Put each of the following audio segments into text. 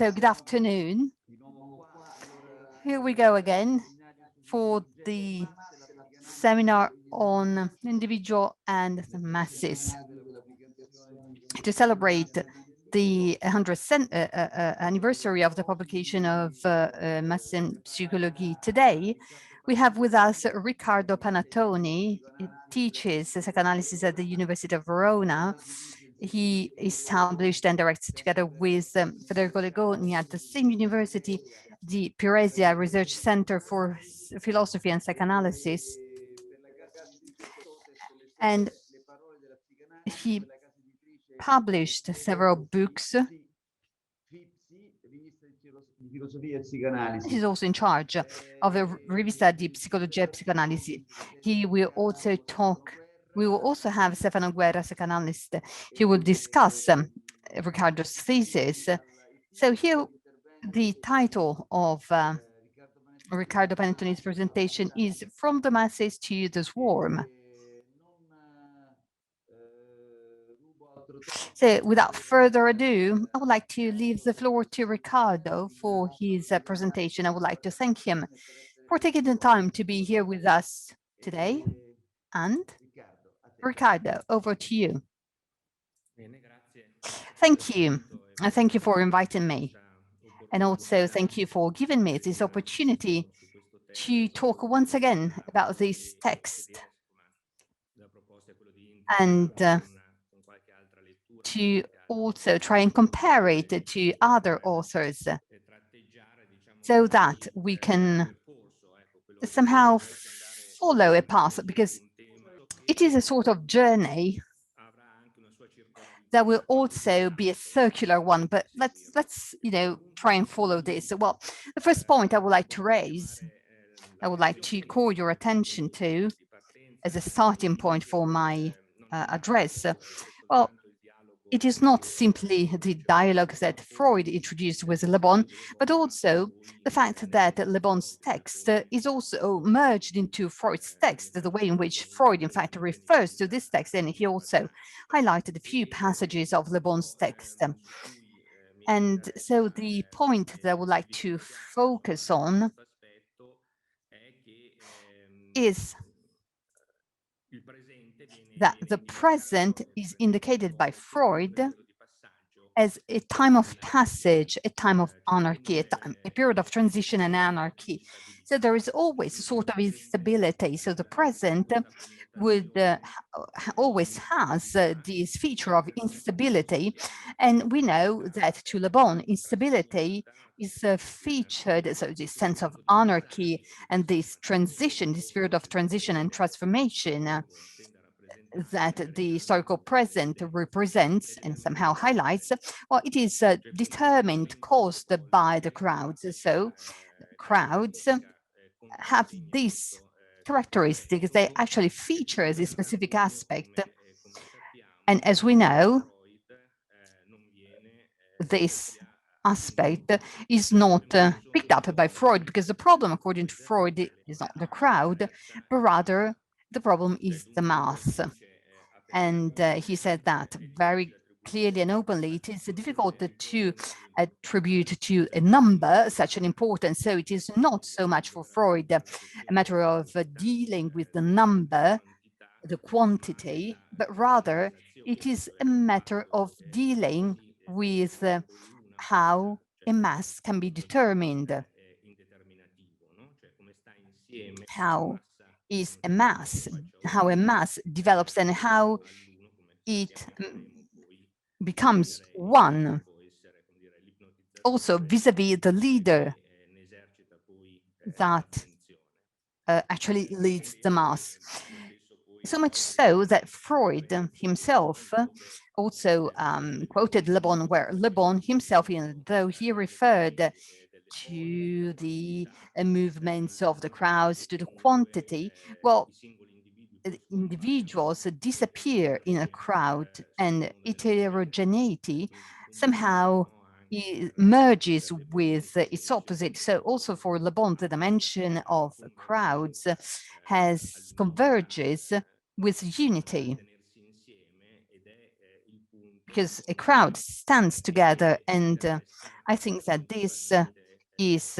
So good afternoon. Here we go again for the seminar on individual and the masses. To celebrate the 100th anniversary of the publication of Masse in Psicologia today, we have with us Riccardo Panattoni. He teaches psychoanalysis at the Università of Roma. He established and directs together with Federico Legoni at the same university, the IPRS Research Center for Philosophy and Psychoanalysis. And he published several books. He's also in charge of a Rivista di Psicologia e Psicoanalisi. We will also have Stefano Guerra, psychoanalyst. He will discuss Riccardo's thesis. So here, the title of Riccardo Panattoni's presentation is From the Masses to the Swarm. So without further ado, I would like to leave the floor to Riccardo for his presentation. I would like to thank him for taking the time to be here with us today. And Riccardo, over to you. Thank you. Thank you for inviting me. And also thank you for giving me this opportunity to talk once again about this text and to also try and compare it to other authors so that we can somehow follow a path, because it is a sort of journey that will also be a circular one, but let's try and follow this. Well, the first point I would like to raise, I would like to call your attention to as a starting point for my address. Well, it is not simply the dialogue that Freud introduced with Le Bon, but also the fact that Le Bon's text is also merged into Freud's text, the way in which Freud, in fact, refers to this text. And he also highlighted a few passages of Le Bon's text. And so the point that I would like to focus on is that the present is indicated by Freud as a time of passage, a time of anarchy, a period of transition and anarchy. So there is always a sort of instability. So the present would always has this feature of instability. And we know that to Le Bon, instability is featured, so this sense of anarchy and this transition, this period of transition and transformation that the historical present represents and somehow highlights, well, it is determined, caused by the crowds. So crowds have these characteristics. They actually feature this specific aspect. And as we know, this aspect is not picked up by Freud, because the problem, according to Freud, is not the crowd, but rather the problem is the mass. And he said that very clearly and openly. It is difficult to attribute to a number such an importance. So it is not so much for Freud a matter of dealing with the number, the quantity, but rather it is a matter of dealing with how a mass can be determined. How is a mass, how a mass develops and how it becomes one. Also vis-a-vis the leader that actually leads the mass. So much so that Freud himself also quoted Le Bon, where Le Bon himself, though he referred to the movements of the crowds, to the quantity, well, individuals disappear in a crowd, and heterogeneity somehow merges with its opposite. So also for Le Bon, the dimension of crowds converges with unity, because a crowd stands together and I think that this is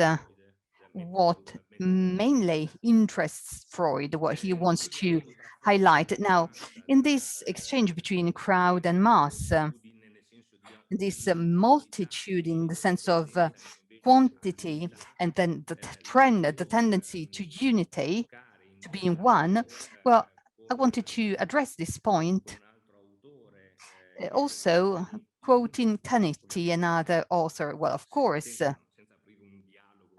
what mainly interests Freud, what he wants to highlight. Now, in this exchange between crowd and mass, this multitude in the sense of quantity, and then the trend, the tendency to unity, to being one, well, I wanted to address this point also quoting Canetti, another author. Well, of course,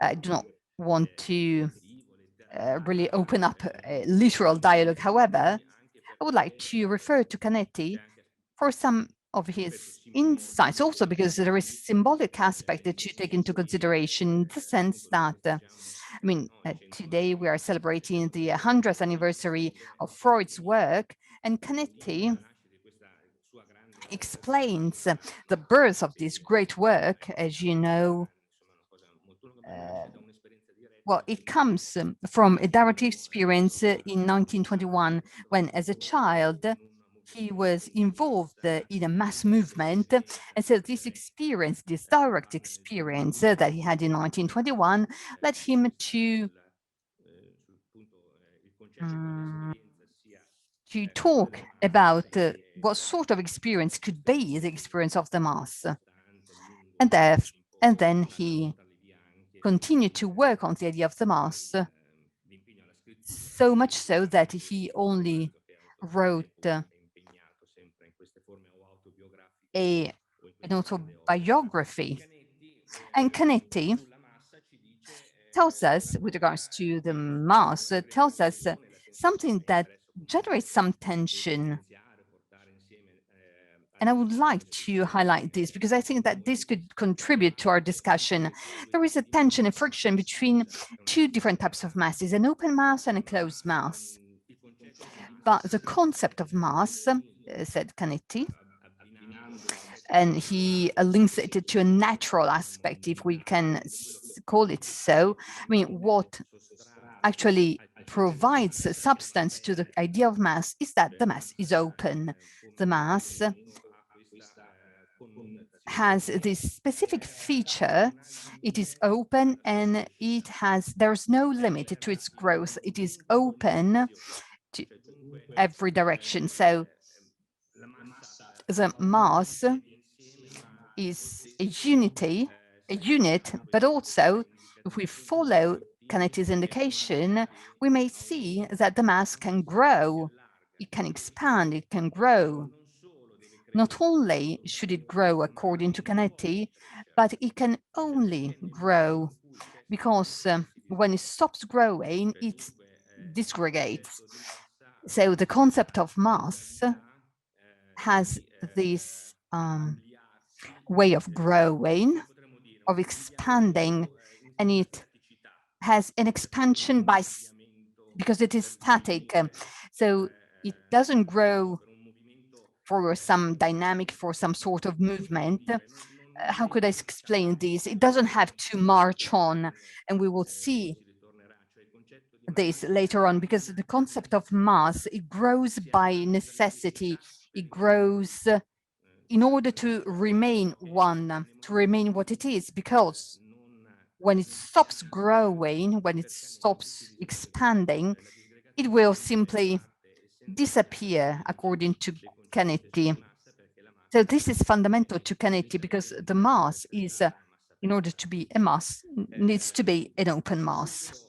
I do not want to really open up a literal dialogue. However, I would like to refer to Canetti for some of his insights, also because there is a symbolic aspect that you take into consideration, in the sense that, today we are celebrating the 100th anniversary of Freud's work, and Canetti explains the birth of this great work, as you know. Well, it comes from a direct experience in 1921, when as a child, he was involved in a mass movement. And so this experience, this direct experience that he had in 1921, led him to talk about what sort of experience could be the experience of the mass. And then he continued to work on the idea of the mass, so much so that he only wrote an autobiography. And Canetti tells us, with regards to the mass, tells us something that generates some tension. And I would like to highlight this because I think that this could contribute to our discussion. There is a tension, a friction between two different types of masses, an open mass and a closed mass. But the concept of mass, said Canetti, and he links it to a natural aspect, if we can call it so. I mean, what actually provides substance to the idea of mass is that the mass is open. The mass has this specific feature. It is open, and there's no limit to its growth. It is open to every direction. So the mass is a unit, but also if we follow Canetti's indication, we may see that the mass can grow, it can expand, it can grow. Not only should it grow according to Canetti, but it can only grow because when it stops growing, it disgregates. So the concept of mass has this way of growing, of expanding, and it has an expansion because it is static. So it doesn't grow for some dynamic, for some sort of movement. How could I explain this? It doesn't have to march on, and we will see this later on, because the concept of mass, it grows by necessity. It grows in order to remain one, to remain what it is, because when it stops growing, when it stops expanding, it will simply disappear, according to Canetti. So this is fundamental to Canetti, because the mass is, in order to be a mass, needs to be an open mass.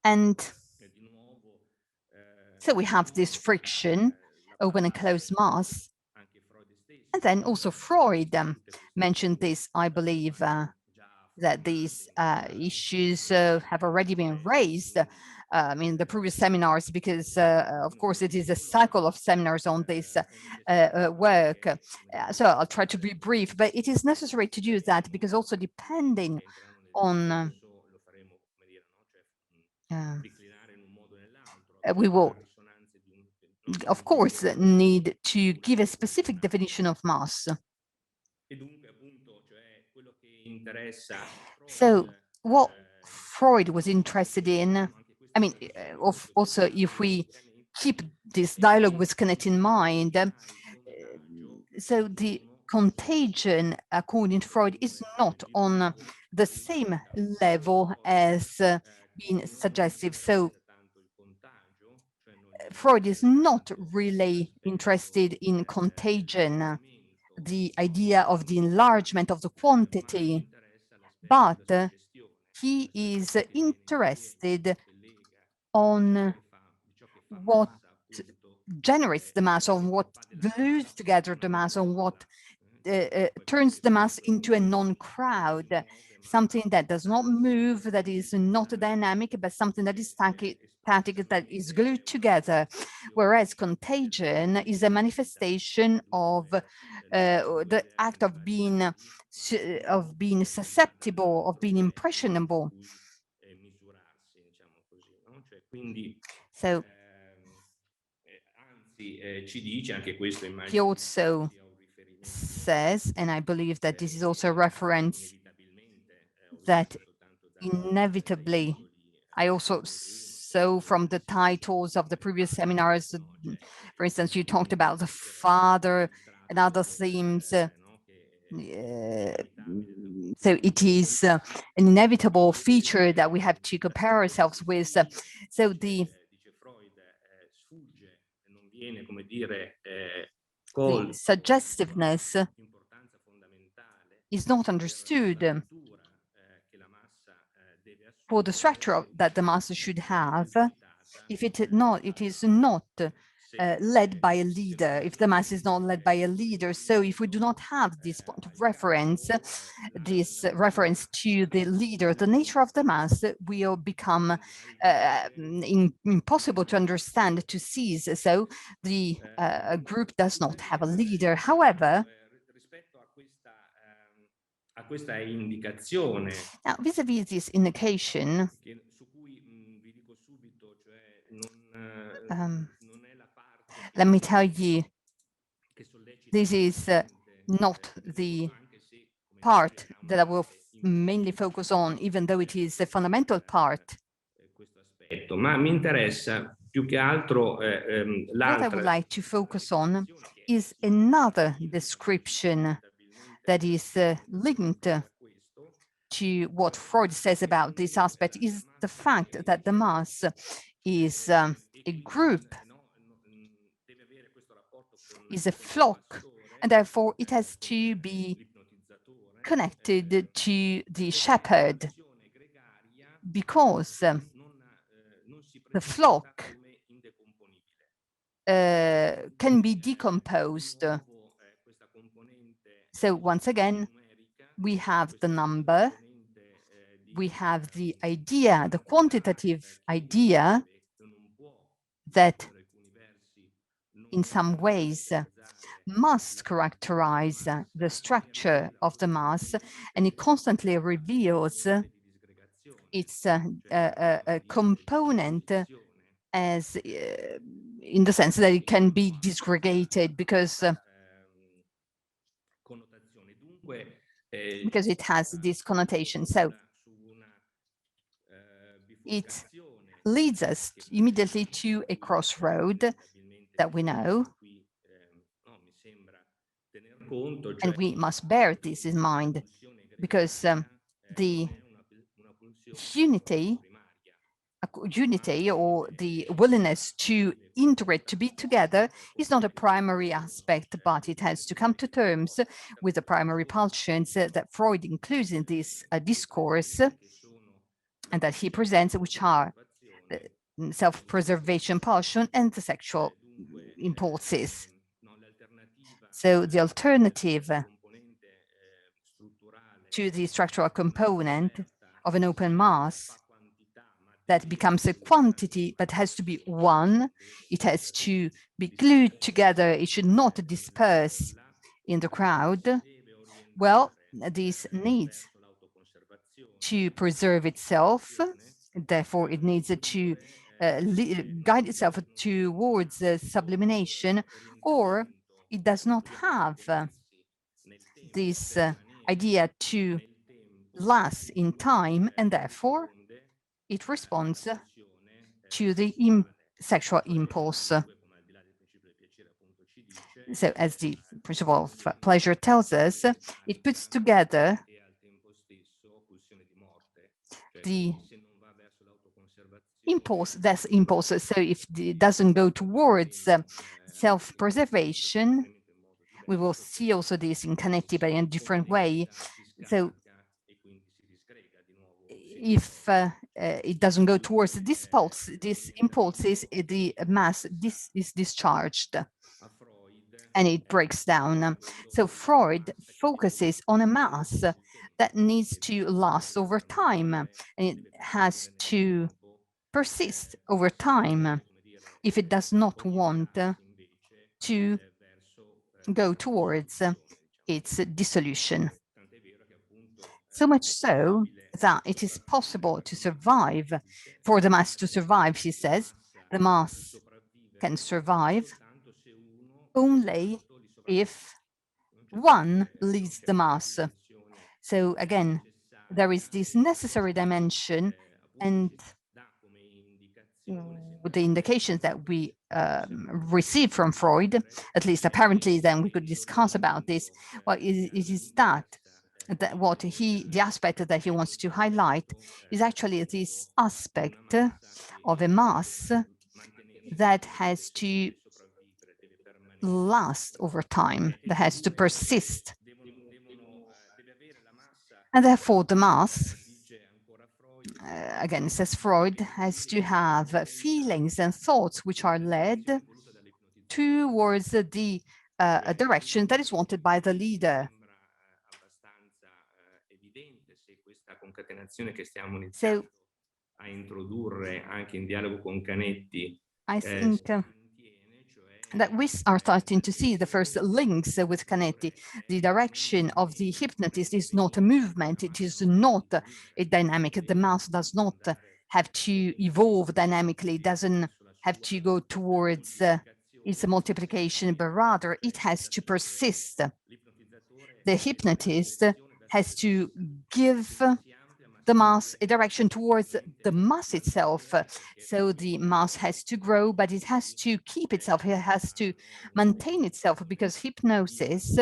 And so we have this friction, open and closed mass. And then also Freud mentioned this, I believe, that these issues have already been raised in the previous seminars, because of course it is a cycle of seminars on this work. So I'll try to be brief, but it is necessary to do that, because also depending on we will, of course, need to give a specific definition of mass. So what Freud was interested in, I mean, also if we keep this dialogue with Canetti in mind, so the contagion, according to Freud, is not on the same level as being suggestive. So Freud is not really interested in contagion, the idea of the enlargement of the quantity, but he is interested on what generates the mass, on what glues together the mass, on what turns the mass into a non-crowd, something that does not move, that is not dynamic, but something that is static, that is glued together. Whereas contagion is a manifestation of the act of being susceptible, of being impressionable. So he also says, and I believe that this is also a reference that inevitably, I also saw from the titles of the previous seminars, for instance, you talked about the father and other themes. So it is an inevitable feature that we have to compare ourselves with. So the suggestiveness is not understood for the structure that the mass should have if it is not led by a leader, if the mass is not led by a leader. So if we do not have this point of reference, this reference to the leader, the nature of the mass will become impossible to understand, to seize. So the group does not have a leader. However, now, vis-a-vis this indication, let me tell you, this is not the part that I will mainly focus on, even though it is a fundamental part. What I would like to focus on is another description that is linked to what Freud says about this aspect, is the fact that the mass is a group, is a flock, and therefore it has to be connected to the shepherd, because the flock can be decomposed. So once again, we have the number, we have the idea, the quantitative idea that in some ways must characterize the structure of the mass, and it constantly reveals its a component as in the sense that it can be disgregated because it has this connotation. So it leads us immediately to a crossroad that we know, and we must bear this in mind, because the unity or the willingness to integrate, to be together, is not a primary aspect, but it has to come to terms with the primary pulsions that Freud includes in this discourse and that he presents, which are the self-preservation pulsion and the sexual impulses. So the alternative to the structural component of an open mass that becomes a quantity, but has to be one, it has to be glued together, it should not disperse in the crowd. Well, this needs to preserve itself, therefore it needs to guide itself towards sublimation, or it does not have this idea to last in time, and therefore it responds to the sexual impulse. So as the principle of pleasure tells us, it puts together the impulse, that's impulse. So if it doesn't go towards self-preservation, we will see also this in Canetti, but in a different way. So if it doesn't go towards this pulse, this impulses, the mass is discharged and it breaks down. So Freud focuses on a mass that needs to last over time, and it has to persist over time if it does not want to go towards its dissolution. So much so that it is possible to survive, for the mass to survive, she says. The mass can survive only if one leads the mass. So again, there is this necessary dimension, and the indications that we receive from Freud, at least apparently, then we could discuss about this. Well, it is that what the aspect that he wants to highlight is actually this aspect of a mass that has to last over time, that has to persist. And therefore the mass, again, says Freud, has to have feelings and thoughts which are led towards the direction that is wanted by the leader. So I think that we are starting to see the first links with Canetti. The direction of the hypnotist is not a movement, it is not a dynamic. The mass does not have to evolve dynamically, it doesn't have to go towards its multiplication, but rather it has to persist. The hypnotist has to give the mass a direction towards the mass itself. So the mass has to grow, but it has to keep itself, it has to maintain itself, because hypnosis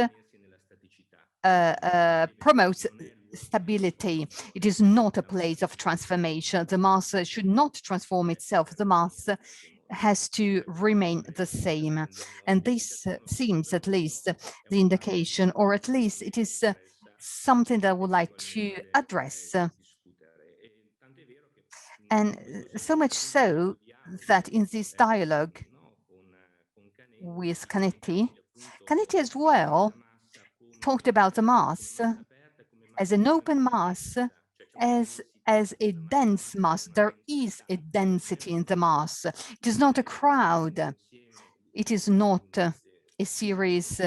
promotes stability. It is not a place of transformation. The mass should not transform itself. The mass has to remain the same. And this seems at least the indication, or at least it is something that I would like to address. And so much so that in this dialogue with Canetti as well talked about the mass as an open mass, as a dense mass. There is a density in the mass. It is not a crowd. It is not a series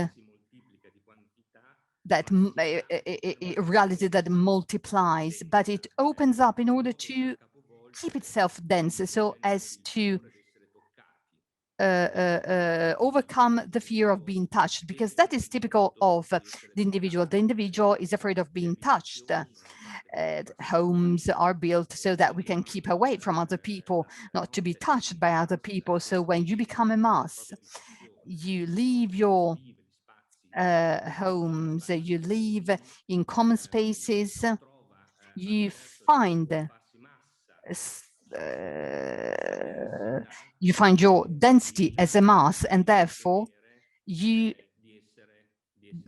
that a reality that multiplies, but it opens up in order to keep itself dense, so as to overcome the fear of being touched, because that is typical of the individual. The individual is afraid of being touched. Homes are built so that we can keep away from other people, not to be touched by other people. So when you become a mass, you leave your homes, you live in common spaces, you find your density as a mass, and therefore you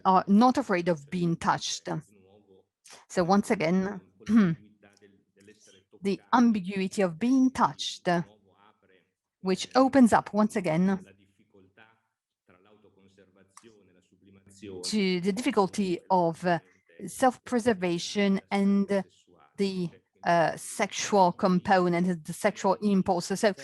are not afraid of being touched. So once again, the ambiguity of being touched, which opens up once again to the difficulty of self-preservation and the sexual component, the sexual impulse. So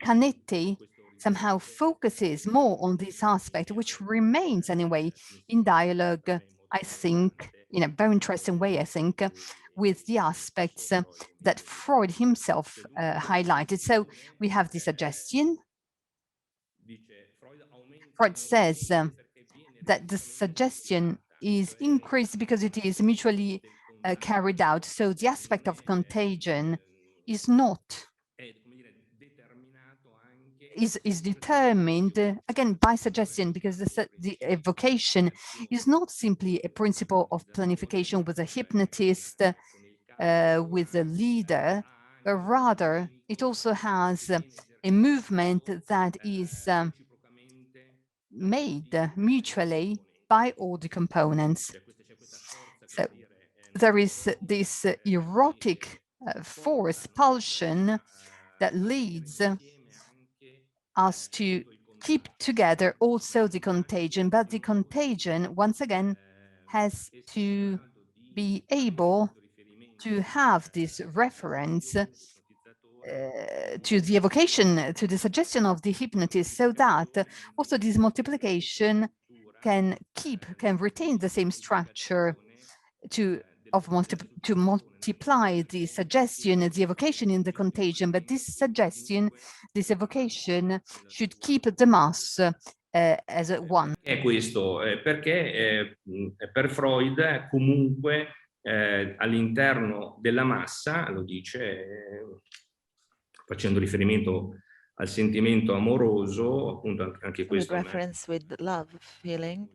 Canetti somehow focuses more on this aspect, which remains anyway in dialogue, I think, in a very interesting way, I think, with the aspects that Freud himself highlighted. So we have the suggestion. Freud says that the suggestion is increased because it is mutually carried out. So the aspect of contagion is not is determined again by suggestion, because the evocation is not simply a principle of planification with a hypnotist, with a leader, but rather it also has a movement that is made mutually by all the components. So there is this erotic force, pulsion, that leads us to keep together also the contagion, but the contagion, once again, has to be able to have this reference to the evocation, to the suggestion of the hypnotist, so that also this multiplication can retain the same structure to multiply the suggestion, the evocation in the contagion, but this suggestion, this evocation should keep the mass as one. È questo, perché per Freud comunque all'interno della massa, lo dice facendo riferimento al sentimento amoroso, appunto anche questo. With reference with love feeling,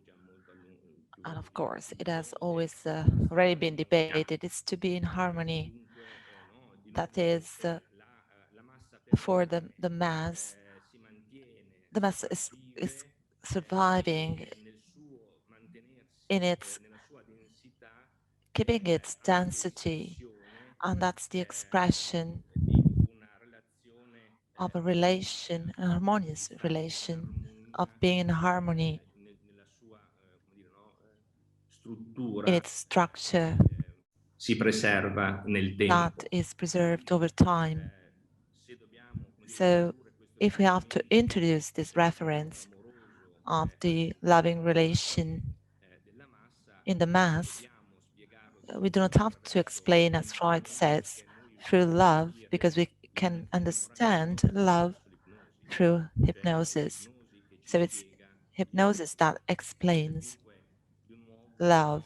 and of course it has always already been debated, it's to be in harmony. That is for the mass is surviving in its keeping its density, and that's the expression of a relation, an harmonious relation, of being in harmony in its structure si preserva nel tempo. that is preserved over time. So if we have to introduce this reference of the loving relation in the mass, we do not have to explain, as Freud says, through love, because we can understand love through hypnosis. So it's hypnosis that explains love.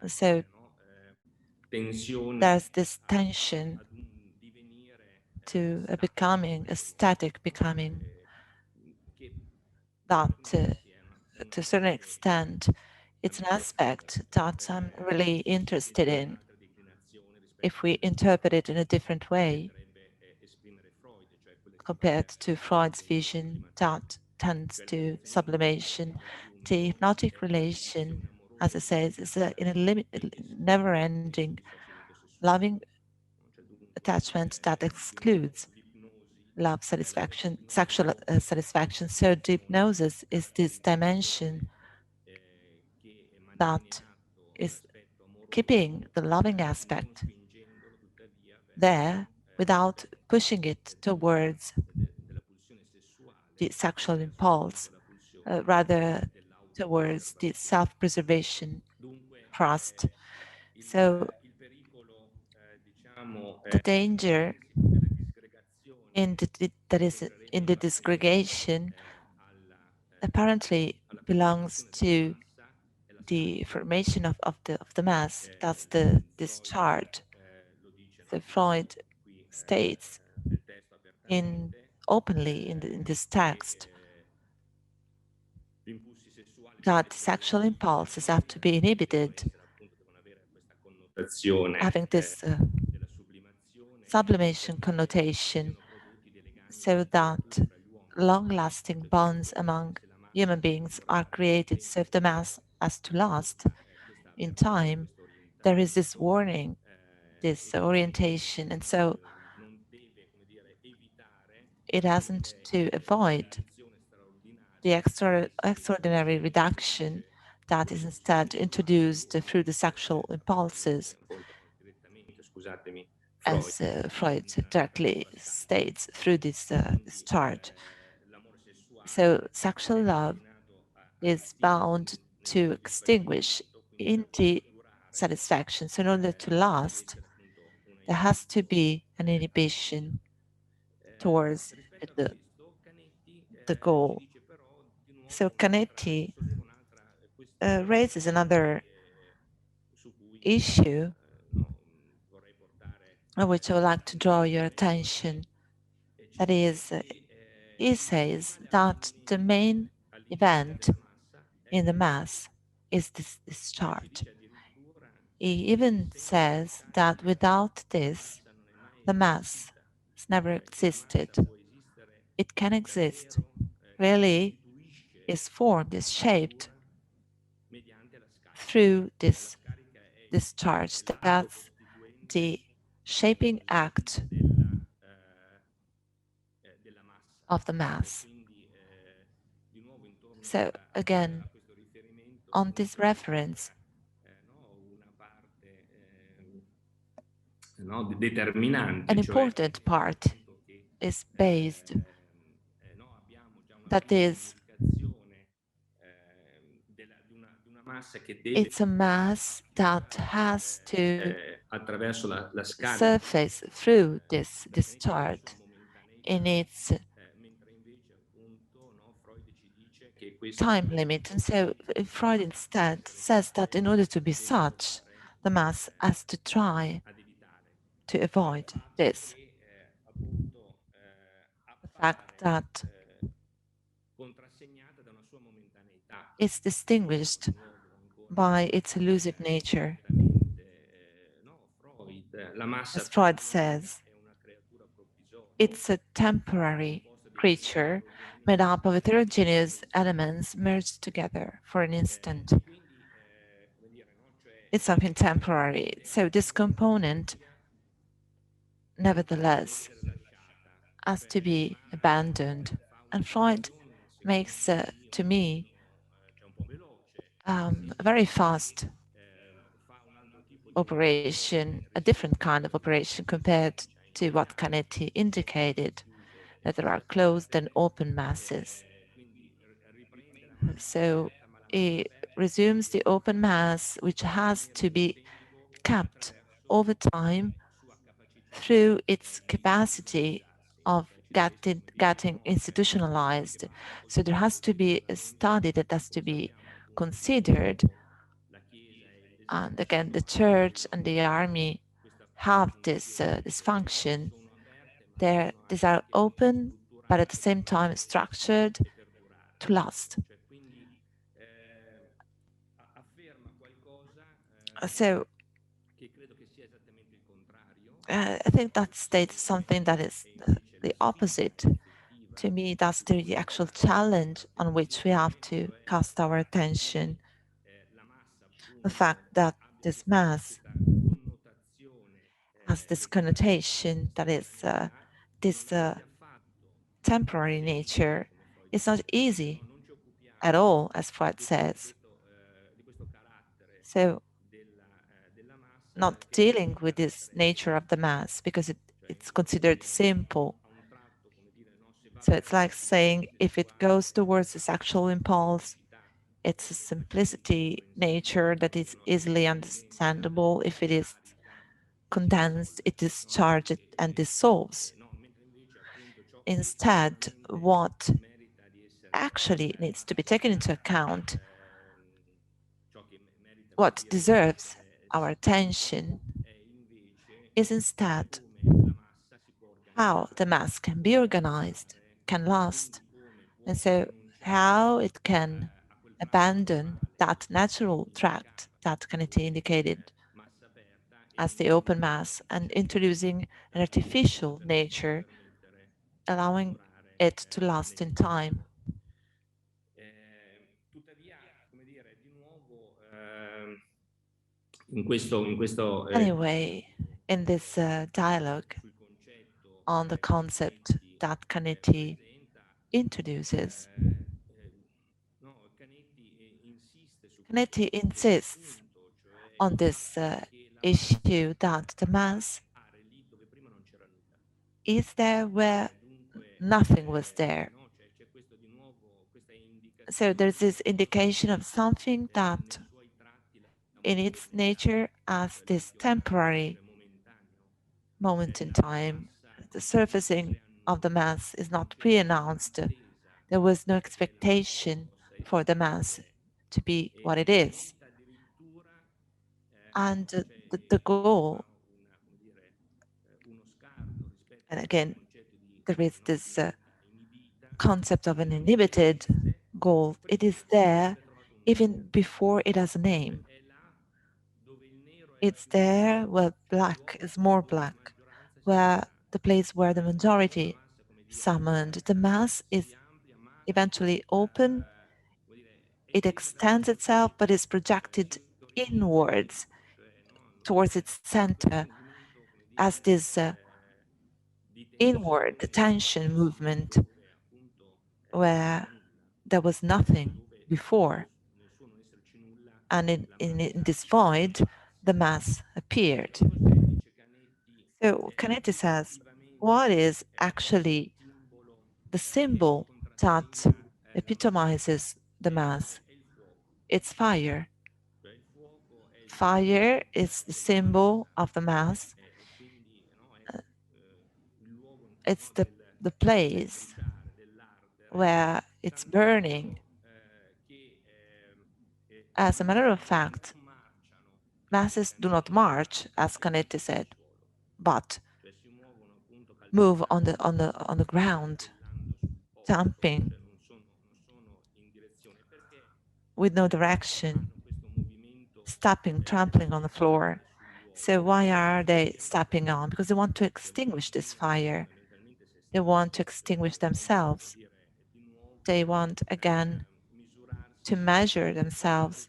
So there's this tension to a becoming, a static becoming, that to a certain extent, it's an aspect that I'm really interested in if we interpret it in a different way compared to Freud's vision that tends to sublimation. The hypnotic relation, as I say, is in a never-ending loving attachment that excludes love satisfaction, sexual satisfaction. So the hypnosis is this dimension that is keeping the loving aspect there without pushing it towards the sexual impulse, rather towards the self-preservation trust. So the danger that is in the disgregation apparently belongs to the formation of the mass. That's the discharge. So Freud states openly in this text that sexual impulses have to be inhibited, having this sublimation connotation, so that long-lasting bonds among human beings are created. So if the mass has to last in time, there is this warning, this orientation, and so it hasn't to avoid the extraordinary reduction that is instead introduced through the sexual impulses, as Freud directly states through this chart. So sexual love is bound to extinguish in the satisfaction. So in order to last, there has to be an inhibition towards the goal. So Canetti raises another issue on which I would like to draw your attention. That is he says that the main event in the mass is this discharge. He even says that without this, the mass has never existed. It can exist, really is formed, is shaped through this discharge. That's the shaping act of the mass. So again, on this reference, an important part is based, that is, it's a mass that has to surface through this discharge in its time limit. And so Freud instead says that in order to be such, the mass has to try to avoid this. The fact that it's distinguished by its elusive nature. As Freud says, it's a temporary creature made up of heterogeneous elements merged together for an instant. It's something temporary. So this component, nevertheless, has to be abandoned. And Freud makes, to me, a very fast operation, a different kind of operation compared to what Canetti indicated, that there are closed and open masses. So it resumes the open mass, which has to be kept over time through its capacity of getting institutionalized. So there has to be a study that has to be considered. And again, the church and the army have this function. These are open, but at the same time structured to last. So I think that states something that is the opposite. To me, that's the actual challenge on which we have to cast our attention. The fact that this mass has this connotation that is this temporary nature. It's not easy at all, as Freud says. So not dealing with this nature of the mass because it's considered simple. So it's like saying if it goes towards the sexual impulse, it's a simplicity nature that is easily understandable. If it is condensed, it discharges and dissolves. Instead, what actually needs to be taken into account, what deserves our attention, is instead how the mass can be organized, can last, and so how it can abandon that natural tract that Canetti indicated as the open mass and introducing an artificial nature, allowing it to last in time. Anyway, in this dialogue on the concept that Canetti introduces, Canetti insists on this issue that the mass is there where nothing was there. So there's this indication of something that in its nature as this temporary moment in time. The surfacing of the mass is not pre-announced. There was no expectation for the mass to be what it is. And the goal, and again, there is this concept of an inhibited goal. It is there even before it has a name. It's there where black is more black, where the place where the majority summoned. The mass is eventually open, it extends itself, but is projected inwards towards its center as this inward tension movement where there was nothing before. And in this void, the mass appeared. So Canetti says, what is actually the symbol that epitomizes the mass? It's fire. Fire is the symbol of the mass. It's the place where it's burning. As a matter of fact, masses do not march, as Canetti said, but move on the ground, thumping with no direction, stepping, trampling on the floor. So why are they stepping on? Because they want to extinguish this fire. They want to extinguish themselves. They want again to measure themselves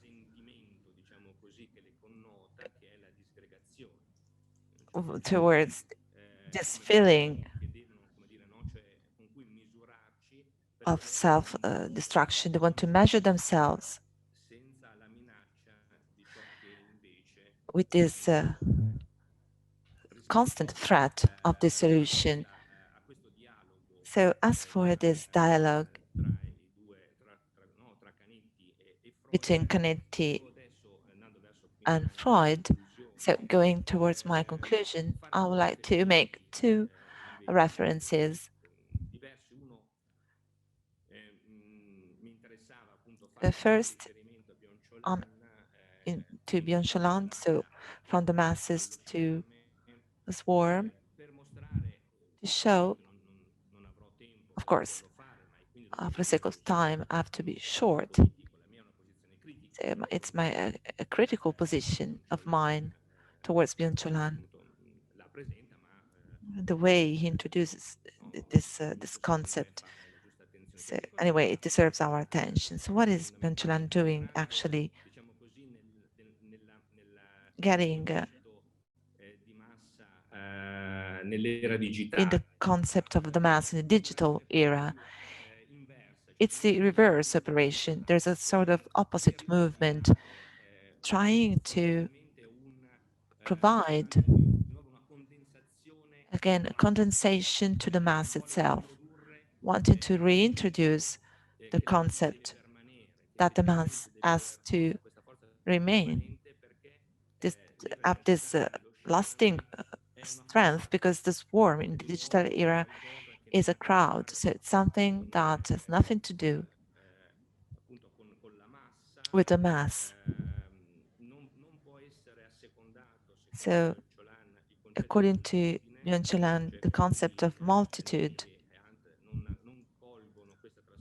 towards this feeling of self-destruction. They want to measure themselves with this constant threat of dissolution. So as for this dialogue between Canetti and Freud, so going towards my conclusion, I would like to make two references. The first to Biancholand, so from the masses to the swarm, to show, of course, for the sake of time, I have to be short. It's a critical position of mine towards Biancholand. The way he introduces this concept. So anyway, it deserves our attention. So what is Biancholand doing actually? Getting in the concept of the mass in the digital era. It's the reverse operation. There's a sort of opposite movement trying to provide, again, a condensation to the mass itself, wanting to reintroduce the concept that the mass has to remain, have this lasting strength, because the swarm in the digital era is a crowd. So it's something that has nothing to do with the mass. So according to Biancholand, the concept of multitude,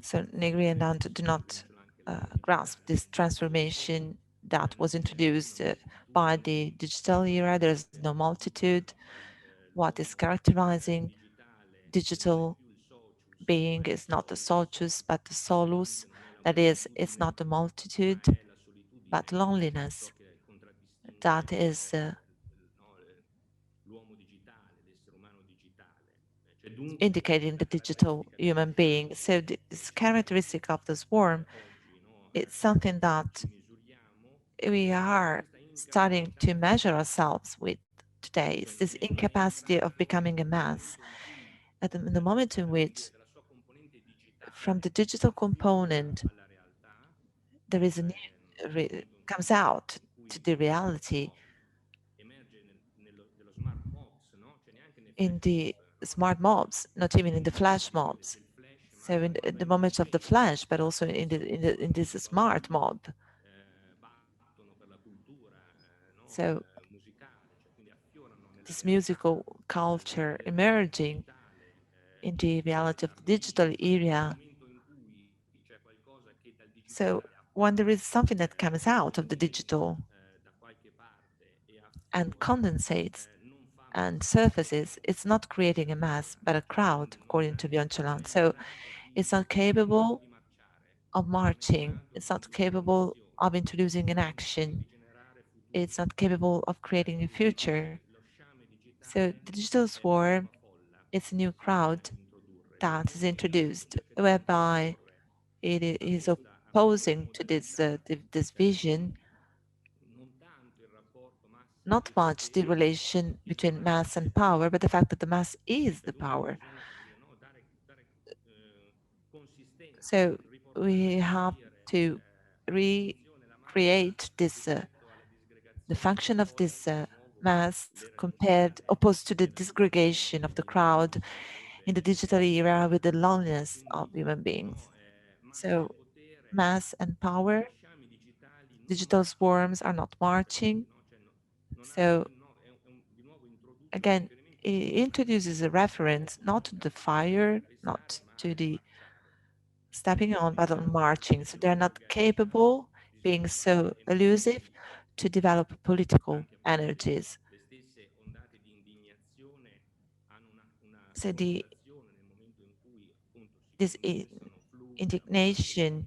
so Negri and Dante do not grasp this transformation that was introduced by the digital era. There's no multitude. What is characterizing digital being is not the socius, but the solus. That is, it's not the multitude, but loneliness. That is indicating the digital human being. So this characteristic of the swarm, it's something that we are starting to measure ourselves with today. It's this incapacity of becoming a mass. At the moment in which, from the digital component, there is a new, comes out to the reality in the smart mobs, not even in the flash mobs. So in the moment of the flash, but also in this smart mob. So this musical culture emerging in the reality of the digital era. So when there is something that comes out of the digital and condensates and surfaces, it's not creating a mass, but a crowd, according to Biondi. So it's not capable of marching. It's not capable of introducing an action. It's not capable of creating a future. So the digital swarm is a new crowd that is introduced, whereby it is opposing to this vision not much the relation between mass and power, but the fact that the mass is the power. So we have to recreate this the function of this mass compared opposed to the disgregation of the crowd in the digital era with the loneliness of human beings. So mass and power, digital swarms are not marching. So again, it introduces a reference not to the fire, not to the stepping on, but on marching. So they're not capable, being so elusive, to develop political energies. So this indignation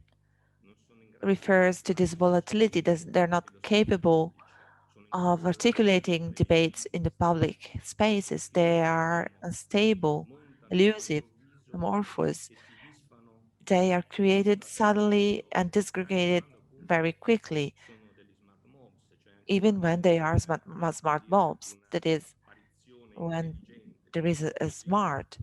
refers to this volatility that they're not capable of articulating debates in the public spaces. They are unstable, elusive, amorphous. They are created suddenly and disgregated very quickly, even when they are smart mobs. That is, when there is a smart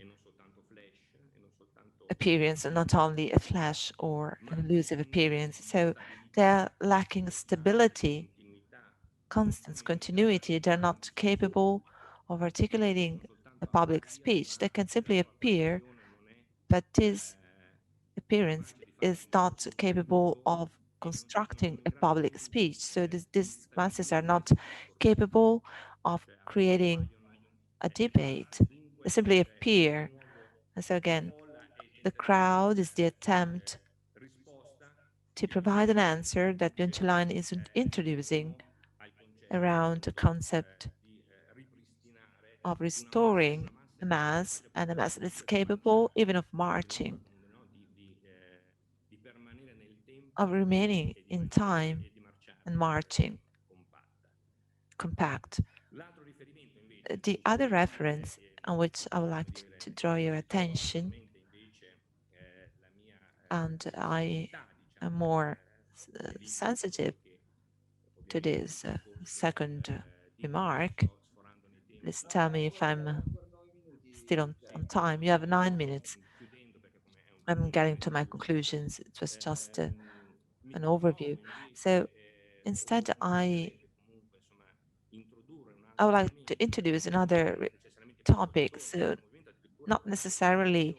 appearance and not only a flash or an elusive appearance. So they're lacking stability, constant continuity. They're not capable of articulating a public speech. They can simply appear, but this appearance is not capable of constructing a public speech. So these masses are not capable of creating a debate. They simply appear. And so again, the crowd is the attempt to provide an answer that Biondi is introducing around the concept of restoring the mass, and a mass that is capable even of marching, of remaining in time and marching compact. The other reference on which I would like to draw your attention, and I am more sensitive to this second remark. Please tell me if I'm still on time. You have 9 minutes. I'm getting to my conclusions. It was just an overview. So instead, I would like to introduce another topic. So not necessarily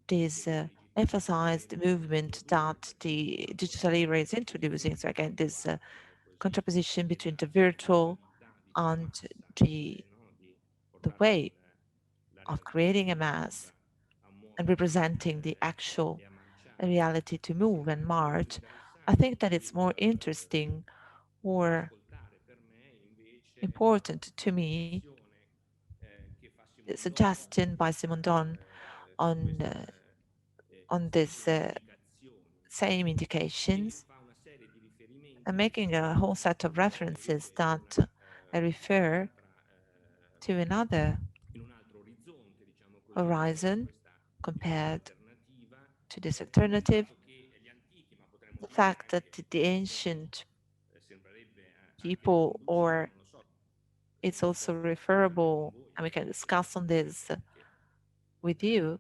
this emphasized movement that the digital era is introducing. So again, this contraposition between the virtual and the way of creating a mass and representing the actual reality to move and march. I think that it's more interesting or important to me the suggestion by Simon Don on this same indications and making a whole set of references that refer to another horizon compared to this alternative. The fact that the ancient people, or it's also referable, and we can discuss on this with you,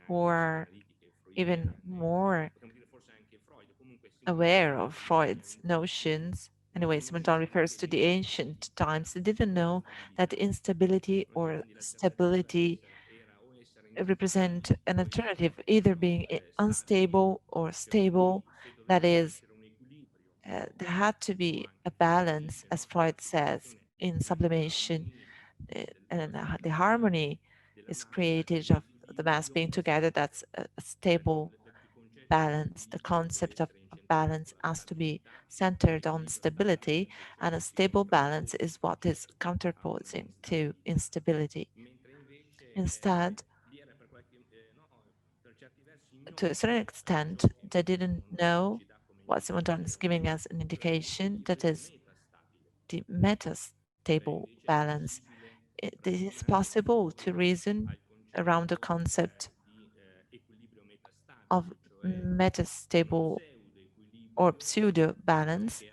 or even more aware of Freud's notions. Anyway, Simonton refers to the ancient times. They didn't know that instability or stability represent an alternative, either being unstable or stable. That is, there had to be a balance, as Freud says, in sublimation and the harmony is created of the mass being together. That's a stable balance. The concept of balance has to be centered on stability, and a stable balance is what is counterposing to instability. Instead, to a certain extent, they didn't know what Simondon is giving us an indication, that is the metastable balance. It is possible to reason around the concept of metastable or pseudo balance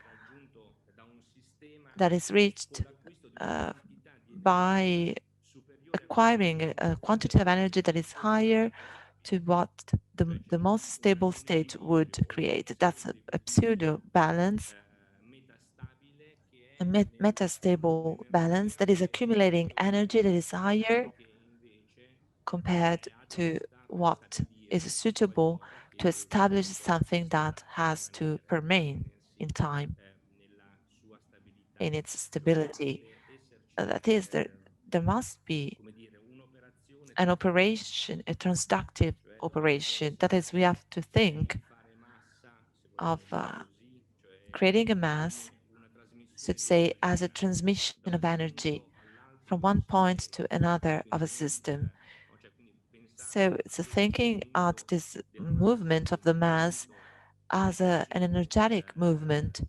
that is reached by acquiring a quantity of energy that is higher to what the most stable state would create. That's a pseudo balance, a metastable balance that is accumulating energy that is higher compared to what is suitable to establish something that has to remain in time, in its stability. That is, there must be an operation, a transductive operation. That is, we have to think of creating a mass, so to say, as a transmission of energy from one point to another of a system. So it's a thinking out this movement of the mass as an energetic movement,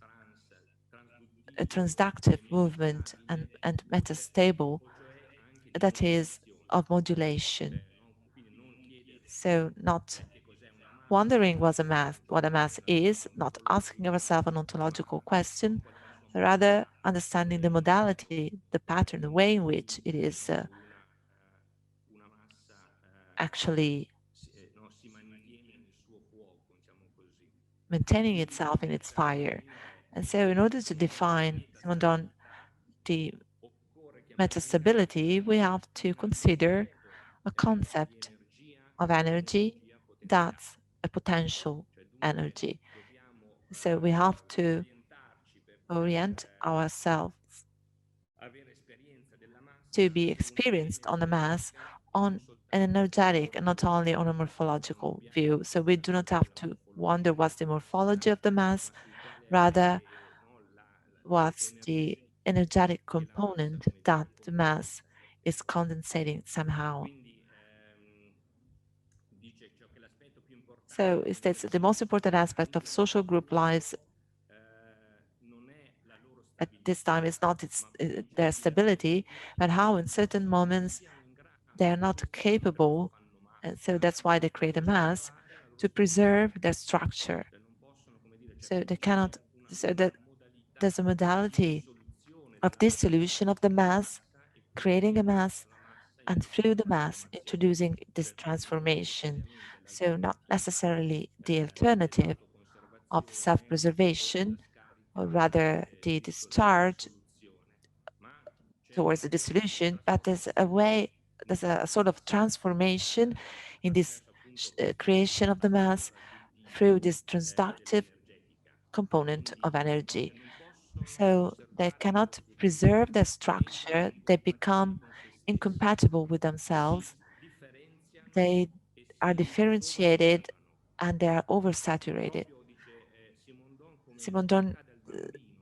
a transductive movement, and metastable, that is of modulation. So not wondering what a mass is, not asking ourselves an ontological question, rather understanding the modality, the pattern, the way in which it is actually maintaining itself in its fire. And so in order to define Simondon the metastability, we have to consider a concept of energy that's a potential energy. So we have to orient ourselves to be experienced on the mass on an energetic and not only on a morphological view. So we do not have to wonder what's the morphology of the mass, rather what's the energetic component that the mass is condensating somehow. So it states that the most important aspect of social group lives at this time is not their stability, but how in certain moments they are not capable, and so that's why they create a mass, to preserve their structure. So they cannot, so that there's a modality of dissolution of the mass, creating a mass, and through the mass introducing this transformation. So not necessarily the alternative of self-preservation, or rather the discharge towards the dissolution, but there's a way, there's a sort of transformation in this creation of the mass through this transductive component of energy. So they cannot preserve their structure, they become incompatible with themselves, they are differentiated, and they are oversaturated. Simondon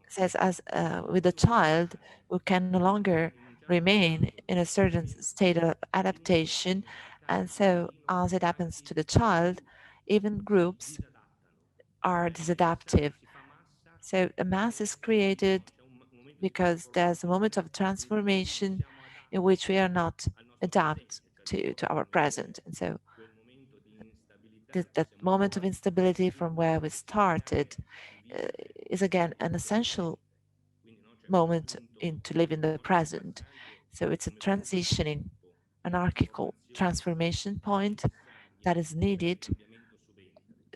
says, as with a child who can no longer remain in a certain state of adaptation, and so as it happens to the child, even groups are disadaptive. So a mass is created because there's a moment of transformation in which we are not adapt to our present. And so that moment of instability from where we started is again an essential moment to live in the present. So it's a transitioning, anarchical transformation point that is needed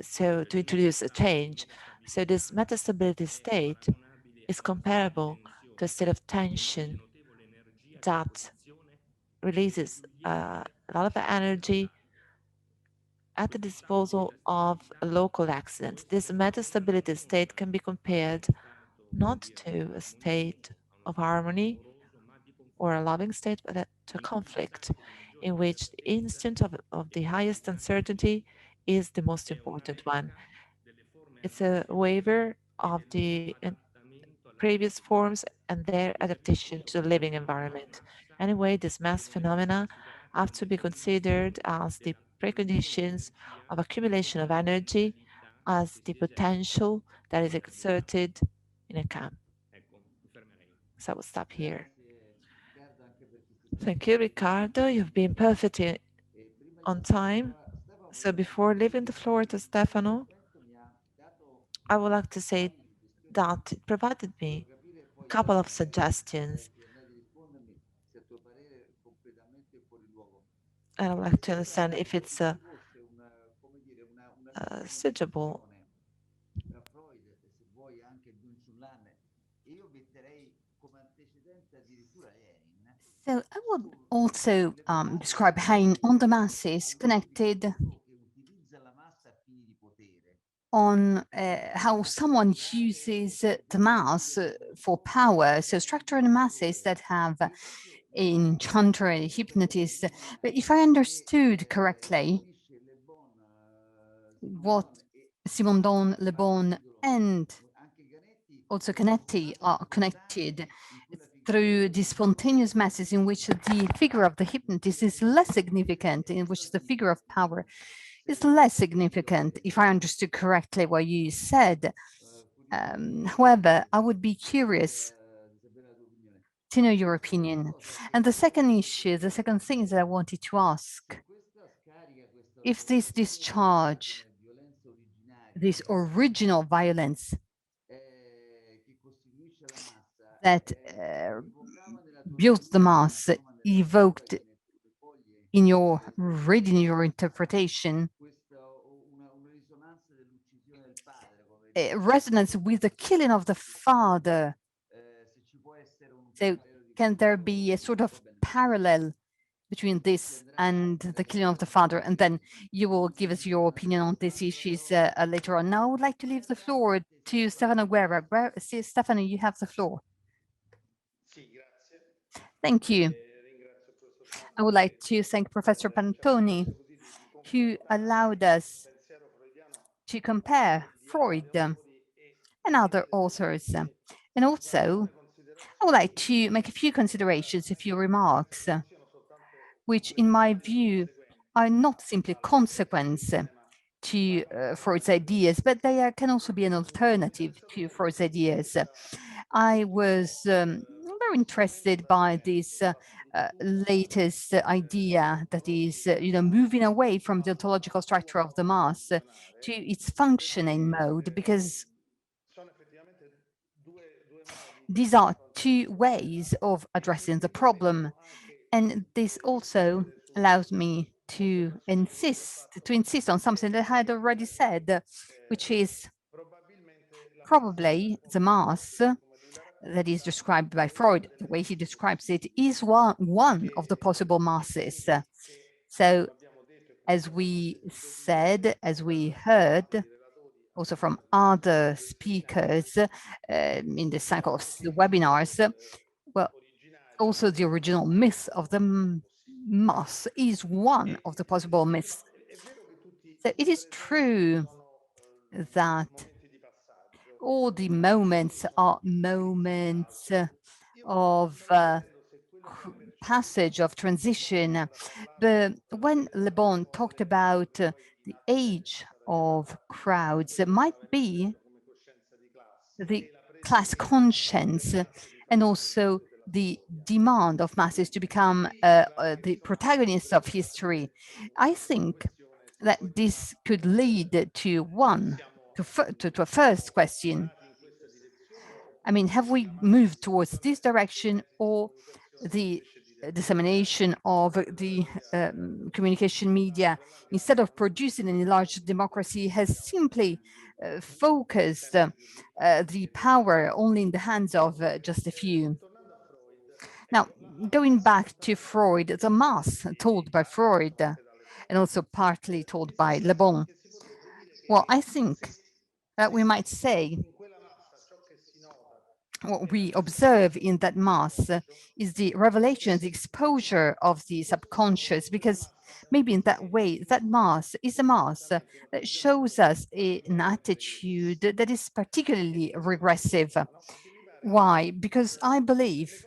so to introduce a change. So this metastability state is comparable to a state of tension that releases a lot of energy at the disposal of a local accident. This metastability state can be compared not to a state of harmony or a loving state, but to conflict. in which the instant of the highest uncertainty is the most important one. It's a waiver of the previous forms and their adaptation to the living environment. Anyway, these mass phenomena have to be considered as the preconditions of accumulation of energy, as the potential that is exerted in a camp. So I will stop here. Thank you, Riccardo. You've been perfectly on time. So before leaving the floor to Stefano, I would like to say that it provided me a couple of suggestions. And I would like to understand if it's suitable. So I would also describe Hein on the masses connected on how someone uses the mass for power. So structural masses that have enchanter, hypnotist. But if I understood correctly, what Simondon, Le Bon, and also Canetti are connected through the spontaneous masses in which the figure of the hypnotist is less significant, in which the figure of power is less significant, if I understood correctly what you said. However, I would be curious to know your opinion. And the second issue, the second thing that I wanted to ask, if this discharge, this original violence that built the mass, evoked in your reading, your interpretation, resonance with the killing of the father. So can there be a sort of parallel between this and the killing of the father? And then you will give us your opinion on these issues later on. Now I would like to leave the floor to Stefano Guerra. Stefano, you have the floor. Thank you. I would like to thank Professor Panattoni, who allowed us to compare Freud and other authors. And also, I would like to make a few considerations, a few remarks, which in my view are not simply consequence to Freud's ideas, but they can also be an alternative to Freud's ideas. I was very interested by this latest idea that is, moving away from the ontological structure of the mass to its functioning mode, because these are two ways of addressing the problem. And this also allows me to insist on something that I had already said, which is probably the mass that is described by Freud, the way he describes it, is one of the possible masses. So as we said, as we heard, also from other speakers in the cycle of the webinars, well, also the original myth of the mass is one of the possible myths. So it is true that all the moments are moments of passage, of transition. But when Le Bon talked about the age of crowds, it might be the class conscience and also the demand of masses to become the protagonists of history. I think that this could lead to a first question. I mean, have we moved towards this direction, or the dissemination of the communication media, instead of producing an enlarged democracy, has simply focused the power only in the hands of just a few? Now, going back to Freud, the mass told by Freud, and also partly told by Le Bon, well, I think that we might say what we observe in that mass is the revelation, the exposure of the subconscious, because maybe in that way, that mass is a mass that shows us an attitude that is particularly regressive. Why? Because I believe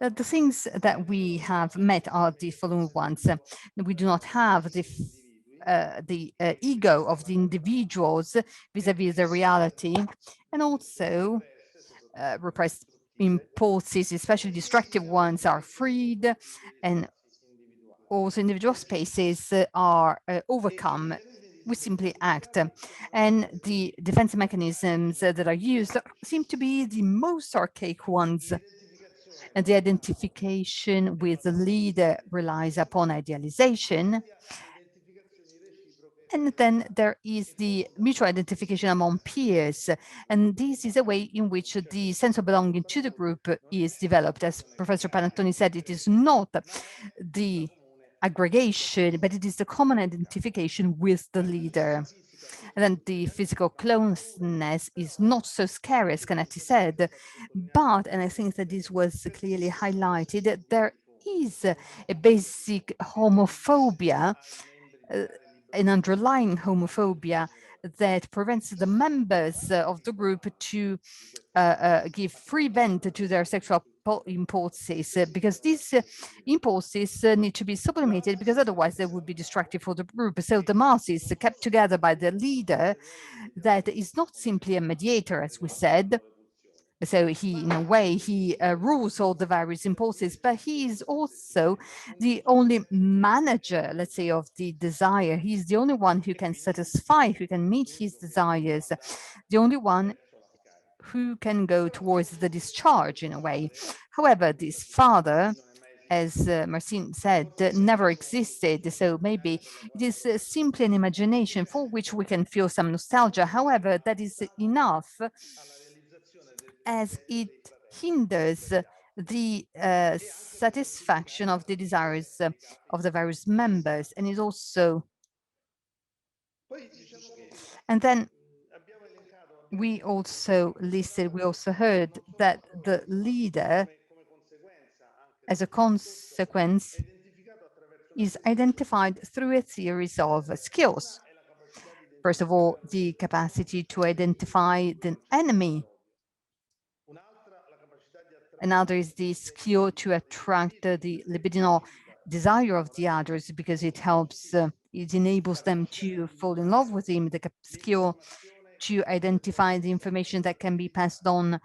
that the things that we have met are the following ones. We do not have the ego of the individuals vis-a-vis the reality, and also repressed impulses, especially destructive ones, are freed, and also individual spaces are overcome. We simply act. And the defense mechanisms that are used seem to be the most archaic ones. And the identification with the leader relies upon idealization. And then there is the mutual identification among peers. And this is a way in which the sense of belonging to the group is developed. As Professor Panattoni said, it is not the aggregation, but it is the common identification with the leader. And then the physical closeness is not so scary, as Canetti said, but, and I think that this was clearly highlighted, there is a basic homophobia, an underlying homophobia that prevents the members of the group to give free vent to their sexual impulses, because these impulses need to be sublimated, because otherwise they would be destructive for the group. So the mass is kept together by the leader that is not simply a mediator, as we said. So he, in a way, he rules all the various impulses, but he is also the only manager, let's say, of the desire. He's the only one who can satisfy, who can meet his desires, the only one who can go towards the discharge, in a way. However, this father, as Marcin said, never existed. So maybe it is simply an imagination for which we can feel some nostalgia. However, that is enough, as it hinders the satisfaction of the desires of the various members, and is also, and then we also listed, we also heard that the leader, as a consequence, is identified through a series of skills. First of all, the capacity to identify the enemy. Another is the skill to attract the libidinal desire of the others, because it helps, it enables them to fall in love with him. The skill to identify the information that can be passed on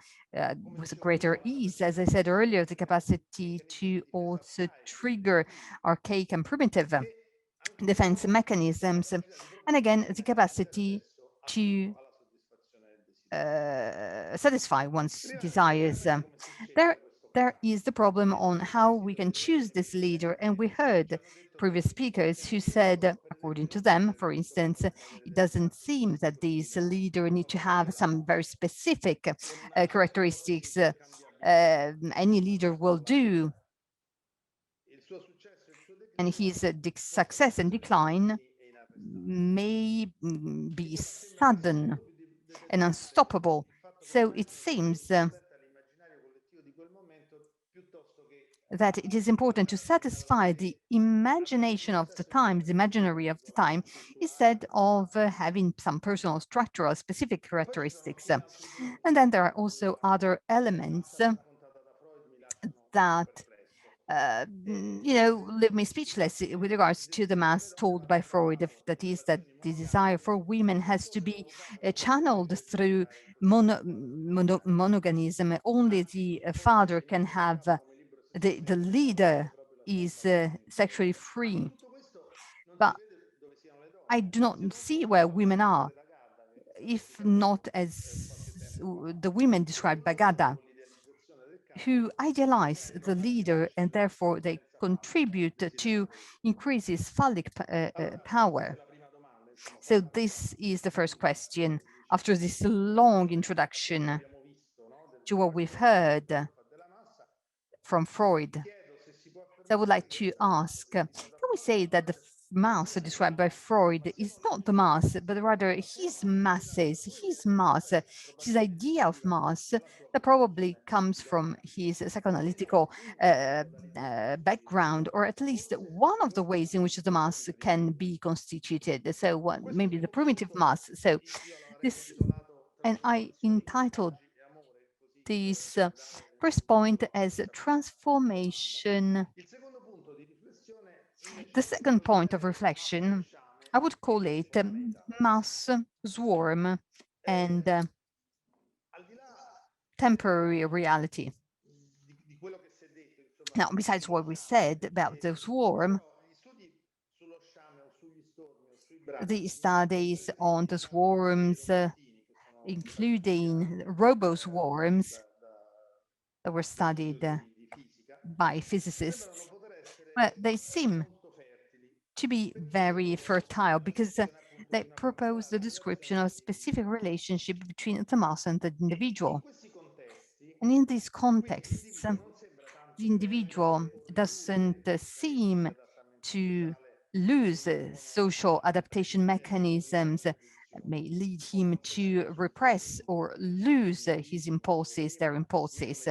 with greater ease. As I said earlier, the capacity to also trigger archaic and primitive defense mechanisms. And again, the capacity to satisfy one's desires. There is the problem on how we can choose this leader. And we heard previous speakers who said, according to them, for instance, it doesn't seem that this leader need to have some very specific characteristics. Any leader will do. And his success and decline may be sudden and unstoppable. So it seems that it is important to satisfy the imagination of the time, the imaginary of the time, instead of having some personal structural specific characteristics. And then there are also other elements that leave me speechless with regards to the mass told by Freud, that is that the desire for women has to be channeled through monoganism. Only the father can have, the leader is sexually free. But I do not see where women are, if not as the women described by Gadda, who idealize the leader, and therefore they contribute to increase his phallic power. So this is the first question, after this long introduction to what we've heard from Freud. So I would like to ask, can we say that the mass described by Freud is not the mass, but rather his masses, his mass, his idea of mass that probably comes from his psychoanalytical background, or at least one of the ways in which the mass can be constituted. So maybe the primitive mass. So this, and I entitled this first point as transformation. The second point of reflection, I would call it mass, swarm, and temporary reality. Now, besides what we said about the swarm, the studies on the swarms, including robo-swarms that were studied by physicists, well, they seem to be very fertile because they propose the description of a specific relationship between the mass and the individual. And in these contexts, the individual doesn't seem to lose social adaptation mechanisms that may lead him to repress or lose his impulses, their impulses,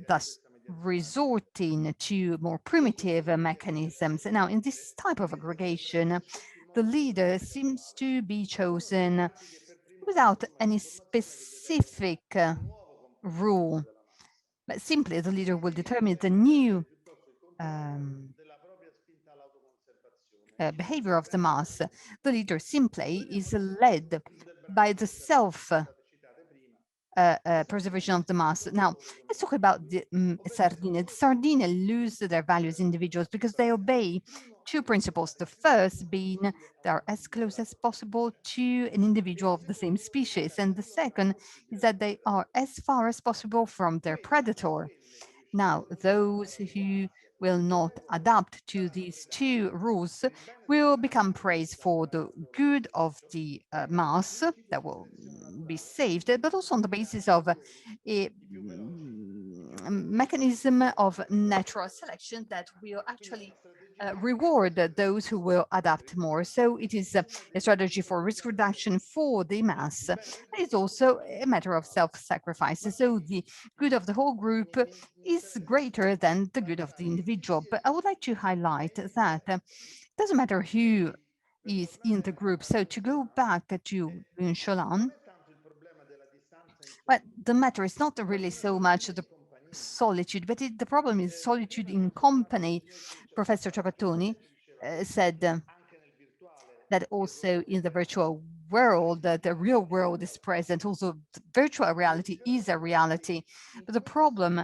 thus resorting to more primitive mechanisms. Now, in this type of aggregation, the leader seems to be chosen without any specific rule, but simply the leader will determine the new behavior of the mass. The leader simply is led by the self preservation of the mass. Now, let's talk about the sardine. The sardine lose their value as individuals because they obey two principles. The first being they are as close as possible to an individual of the same species. And the second is that they are as far as possible from their predator. Now, those who will not adapt to these two rules will become praised for the good of the mass that will be saved, but also on the basis of a mechanism of natural selection that will actually reward those who will adapt more. So it is a strategy for risk reduction for the mass. It's also a matter of self-sacrifice. So the good of the whole group is greater than the good of the individual. But I would like to highlight that it doesn't matter who is in the group. So to go back to Cholan, but the matter is not really so much the solitude, but the problem is solitude in company. Professor Trapattoni said that also in the virtual world, the real world is present. Also, virtual reality is a reality. But the problem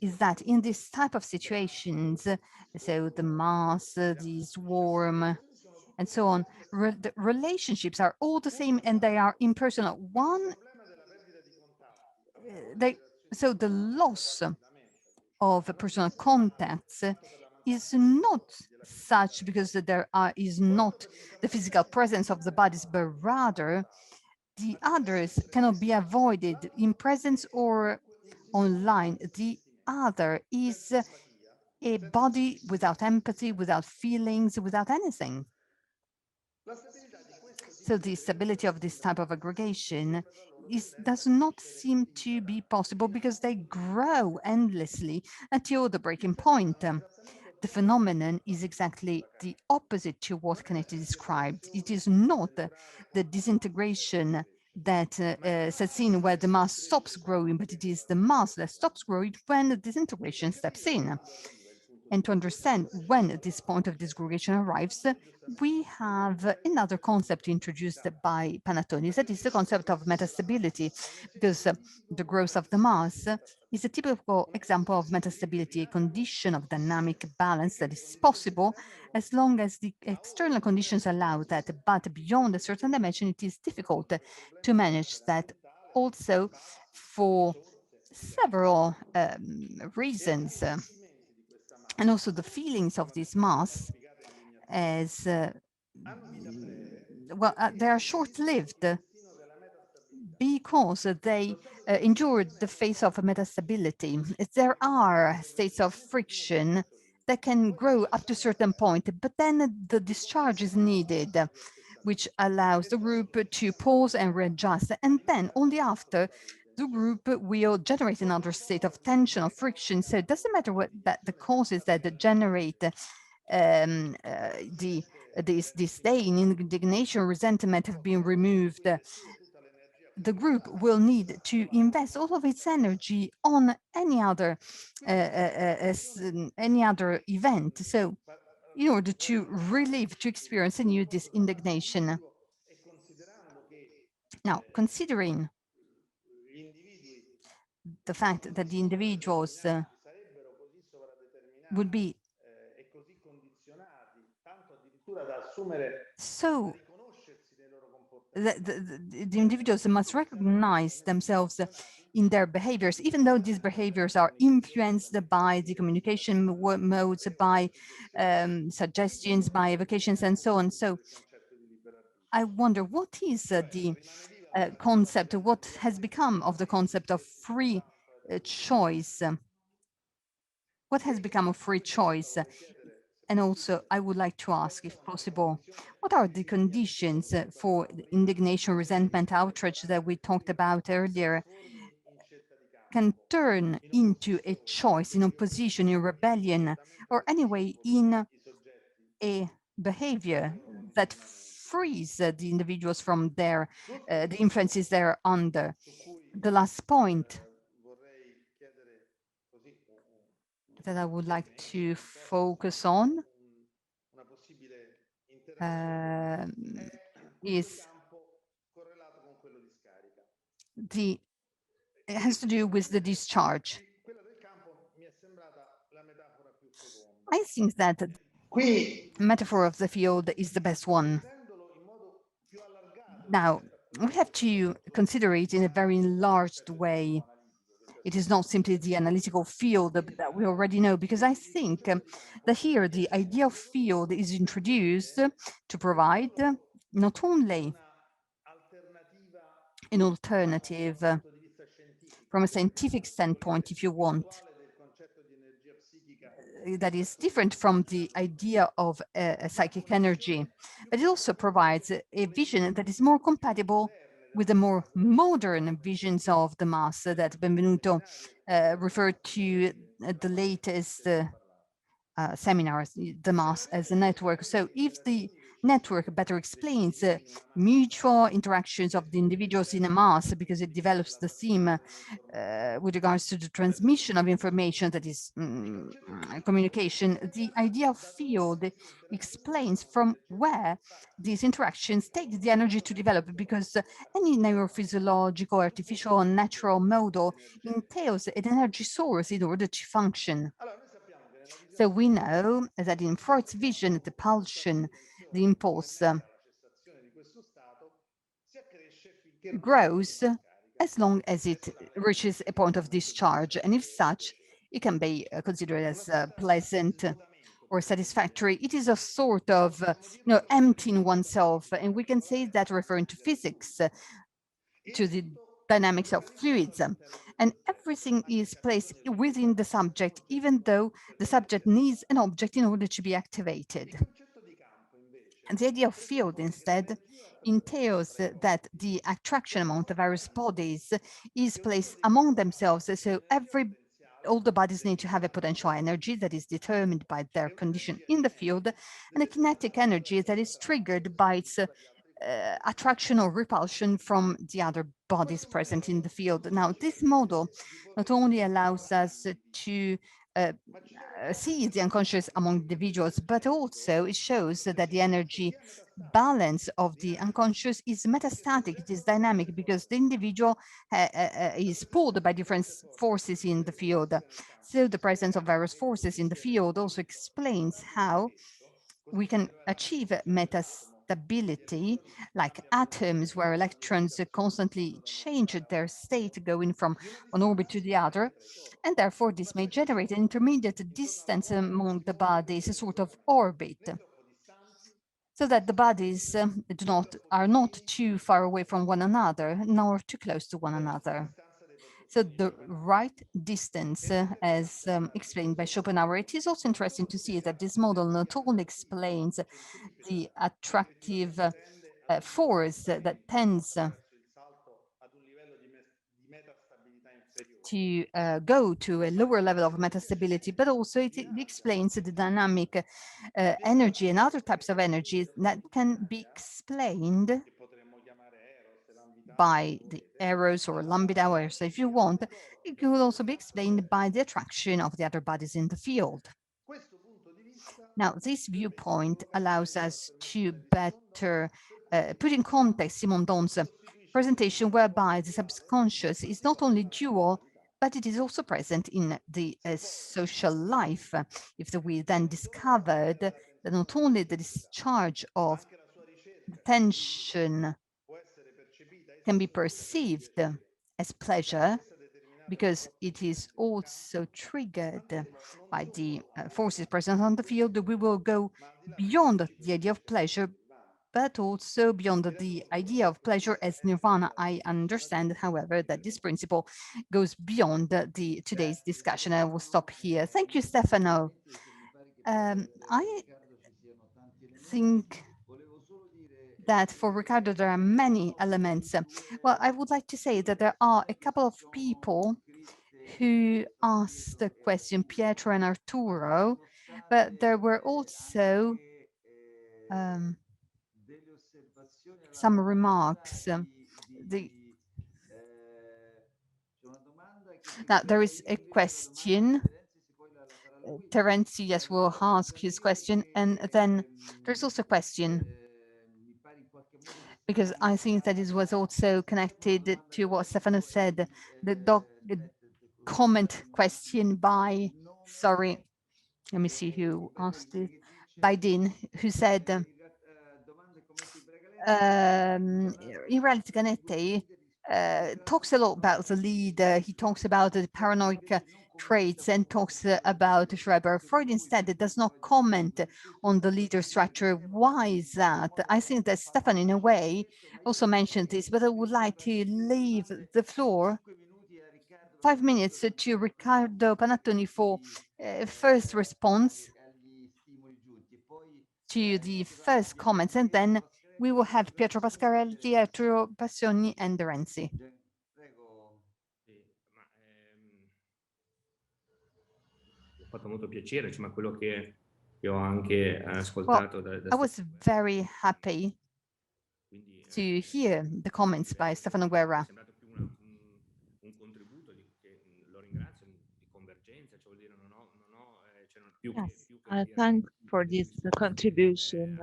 is that in this type of situations, so the mass, the swarm, and so on, the relationships are all the same and they are impersonal. So the loss of personal contacts is not such because there is not the physical presence of the bodies, but rather the others cannot be avoided in presence or online. The other is a body without empathy, without feelings, without anything. So the stability of this type of aggregation does not seem to be possible because they grow endlessly until the breaking point. The phenomenon is exactly the opposite to what Canetti described. It is not the disintegration that sets in where the mass stops growing, but it is the mass that stops growing when the disintegration steps in. And to understand when this point of disaggregation arrives, we have another concept introduced by Panattoni, that is the concept of metastability, because the growth of the mass is a typical example of metastability, a condition of dynamic balance that is possible as long as the external conditions allow that, but beyond a certain dimension, it is difficult to manage that, also for several reasons. And also the feelings of this mass as, they are short-lived because they endured the phase of metastability. There are states of friction that can grow up to a certain point, but then the discharge is needed, which allows the group to pause and readjust. And then only after, the group will generate another state of tension or friction. So it doesn't matter what the causes that generate this disdain, indignation, resentment have been removed. The group will need to invest all of its energy on any other event. So in order to relive, to experience anew this indignation. Now, considering the fact that the individuals would be so the individuals must recognize themselves in their behaviors, even though these behaviors are influenced by the communication modes, by suggestions, by evocations, and so on. So I wonder, what is the concept, what has become of the concept of free choice? What has become of free choice? And also, I would like to ask, if possible, what are the conditions for the indignation, resentment, outrage that we talked about earlier can turn into a choice, in opposition, in rebellion, or anyway, in a behavior that frees the individuals from their the influences they're under. The last point that I would like to focus on is it has to do with the discharge. I think that the metaphor of the field is the best one. Now, we have to consider it in a very enlarged way. It is not simply the analytical field that we already know, because I think that here the idea of field is introduced to provide not only an alternative from a scientific standpoint, if you want, that is different from the idea of a psychic energy, but it also provides a vision that is more compatible with the more modern visions of the mass that Benvenuto referred to the latest seminars, the mass as a network. So if the network better explains mutual interactions of the individuals in a mass, because it develops the theme with regards to the transmission of information, that is communication, the idea of field explains from where these interactions take the energy to develop, because any neurophysiological, artificial, and natural model entails an energy source in order to function. So we know that in Freud's vision, the pulsion, the impulse grows as long as it reaches a point of discharge. And if such, it can be considered as pleasant or satisfactory. It is a sort of emptying oneself. And we can say that referring to physics, to the dynamics of fluids, and everything is placed within the subject, even though the subject needs an object in order to be activated. And the idea of field instead entails that the attraction among the various bodies is placed among themselves. So all the bodies need to have a potential energy that is determined by their condition in the field, and a kinetic energy that is triggered by its attraction or repulsion from the other bodies present in the field. Now, this model not only allows us to see the unconscious among individuals, but also it shows that the energy balance of the unconscious is metastatic, it is dynamic, because the individual is pulled by different forces in the field. So the presence of various forces in the field also explains how we can achieve metastability, like atoms, where electrons constantly change their state, going from one orbit to the other, and therefore this may generate an intermediate distance among the bodies, a sort of orbit, so that the bodies are not too far away from one another, nor too close to one another. So the right distance, as explained by Schopenhauer, it is also interesting to see that this model not only explains the attractive force that tends to go to a lower level of metastability, but also it explains the dynamic energy and other types of energies that can be explained by the eros or lambda, or so if you want. It could also be explained by the attraction of the other bodies in the field. Now, this viewpoint allows us to better put in context Simon Don's presentation, whereby the subconscious is not only dual, but it is also present in the social life. If we then discovered that not only the discharge of the tension can be perceived as pleasure, because it is also triggered by the forces present on the field, we will go beyond the idea of pleasure, but also beyond the idea of pleasure as nirvana. I understand, however, that this principle goes beyond the today's discussion. I will stop here. Thank you, Stefano. I think that for Riccardo, there are many elements. Well, I would like to say that there are a couple of people who asked the question, Pietro and Arturo, but there were also some remarks. Now, there is a question. Terenzi, yes, will ask his question. And then there's also a question, because I think that it was also connected to what Stefano said, the comment question by, sorry, let me see who asked it, by Dean, who said, in reality, Canetti talks a lot about the leader. He talks about the paranoid traits and talks about Schreiber. Freud instead does not comment on the leader structure. Why is that? I think that Stefan, in a way, also mentioned this, but I would like to leave the floor 5 minutes to Riccardo Panattoni for first response to the first comments, and then we will have Pietro Pascarelli, Arturo Passioni, and Renzi. Mi ha fatto molto piacere, ma quello che ho anche ascoltato da I was very happy to hear the comments by Stefano Guerra. Yes, I thank for this contribution.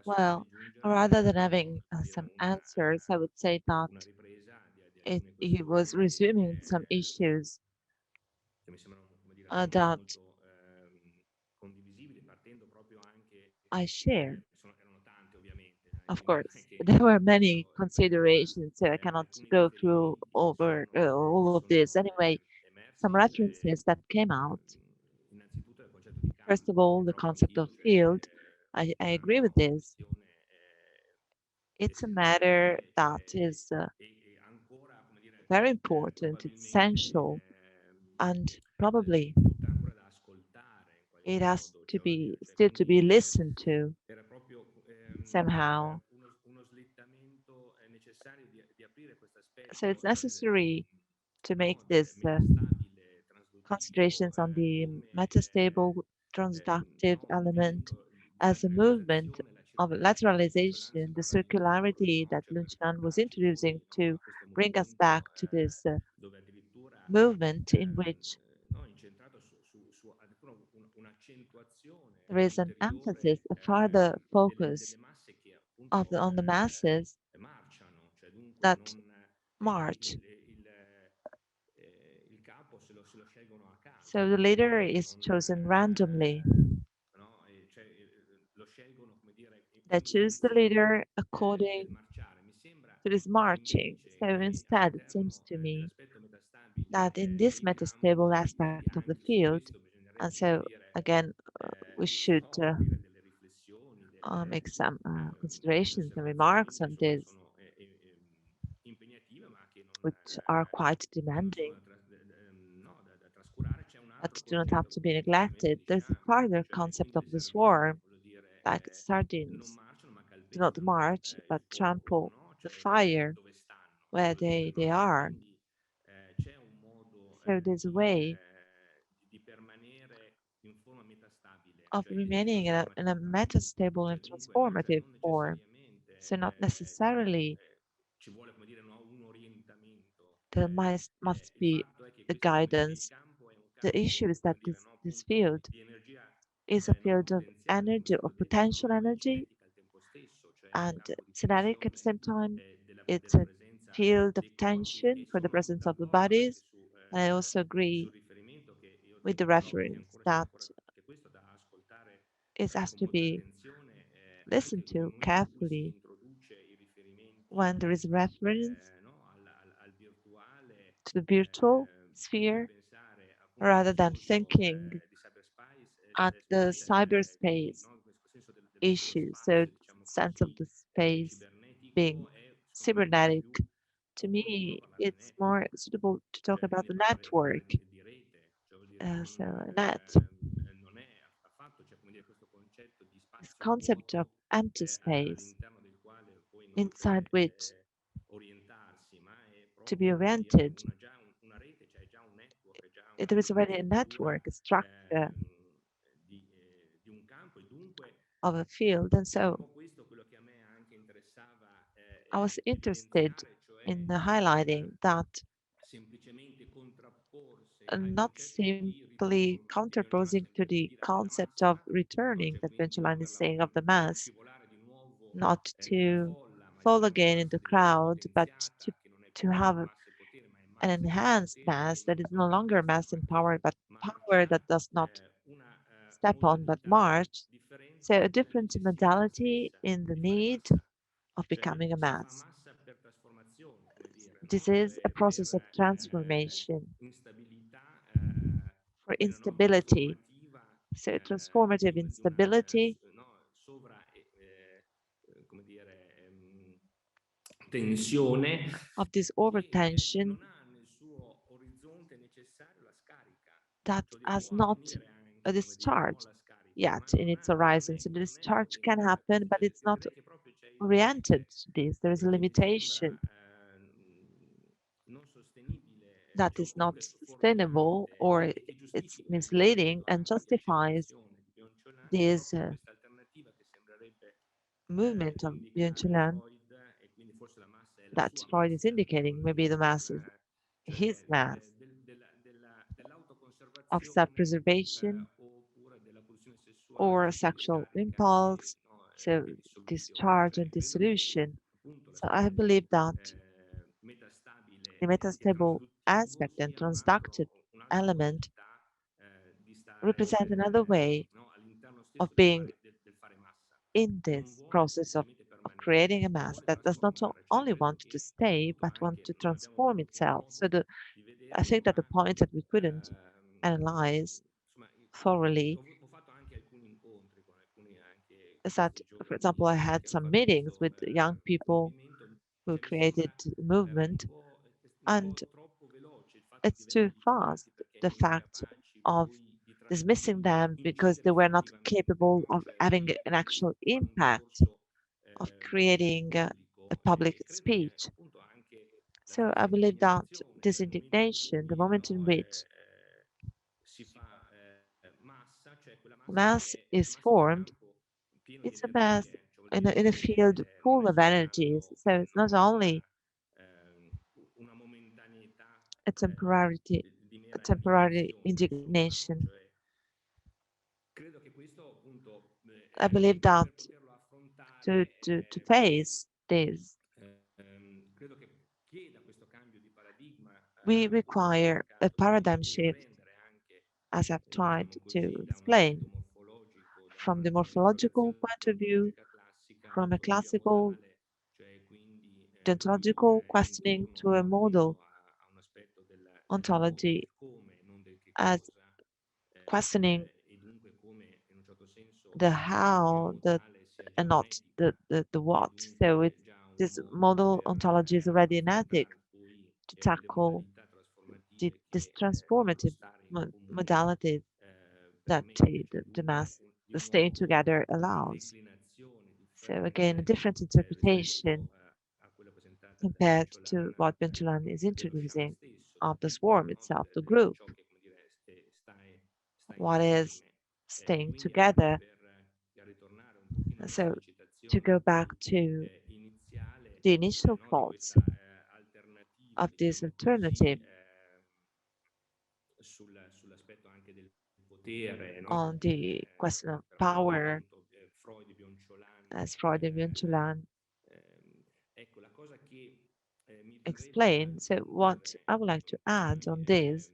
Well, rather than having some answers, I would say that he was resuming some issues that I share. Of course, there were many considerations, so I cannot go through over all of this. Anyway, some references that came out. First of all, the concept of field. I agree with this. It's a matter that is very important, it's essential, and probably it has to be still to be listened to somehow. So it's necessary to make this considerations on the metastable transductive element as a movement of lateralization, the circularity that Lucian was introducing to bring us back to this movement in which there is an emphasis, a further focus on the masses that march. So the leader is chosen randomly. They choose the leader according to this marching. So instead, it seems to me that in this metastable aspect of the field, and so again, we should make some considerations and remarks on this. which are quite demanding, but do not have to be neglected. There's a further concept of the swarm, like sardines do not march, but trample the fire where they are. So there's a way of remaining in a metastable and transformative form. So not necessarily there must be a guidance. The issue is that this field is a field of energy, of potential energy, and kinetic at the same time. It's a field of tension for the presence of the bodies. And I also agree with the reference that it has to be listened to carefully when there is reference to the virtual sphere rather than thinking at the cyberspace issue. So sense of the space being cybernetic, to me, it's more suitable to talk about the network. So a net, this concept of empty space inside which to be oriented, there is already a network, a structure of a field. And so I was interested in highlighting that not simply counterposing to the concept of returning that Benjamin is saying of the mass, not to fall again in the crowd, but to have an enhanced mass that is no longer mass empowered, but power that does not step on but march. So a different modality in the need of becoming a mass. This is a process of transformation for instability. So transformative instability of this overtension that has not a discharge yet in its horizon. So the discharge can happen, but it's not oriented to this. There is a limitation that is not sustainable, or it's misleading and justifies this movement of Bianchulan that Freud is indicating. Maybe the mass is his mass of self-preservation or sexual impulse, so discharge and dissolution. So I believe that the metastable aspect and transductive element represent another way of being in this process of creating a mass that does not only want to stay, but want to transform itself. So I think that the point that we couldn't analyze thoroughly is that, for example, I had some meetings with young people who created a movement, and it's too fast, the fact of dismissing them because they were not capable of having an actual impact of creating a public speech. So I believe that this indignation, the moment in which mass is formed, it's a mass in a field full of energies. So it's not only a temporary indignation. I believe that to face this, we require a paradigm shift, as I've tried to explain, from the morphological point of view, from a classical deontological questioning to a model ontology as questioning the how, the and not the what. So it's this model ontology is already an ethic to tackle this transformative modality that the mass, the staying together allows. So again, a different interpretation compared to what Bentulan is introducing of the swarm itself, the group. What is staying together? So to go back to the initial thoughts of this alternative on the question of power, as Freud and Bentulan explain. So what I would like to add on this,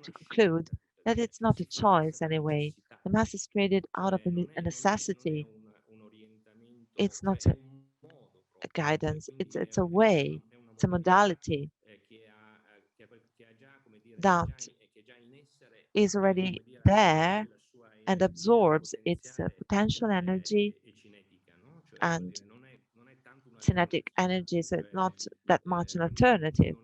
to conclude, that it's not a choice anyway. The mass is created out of a necessity. It's not a guidance, it's a way, it's a modality that is already there and absorbs its potential energy and kinetic energy, so it's not that much an alternative.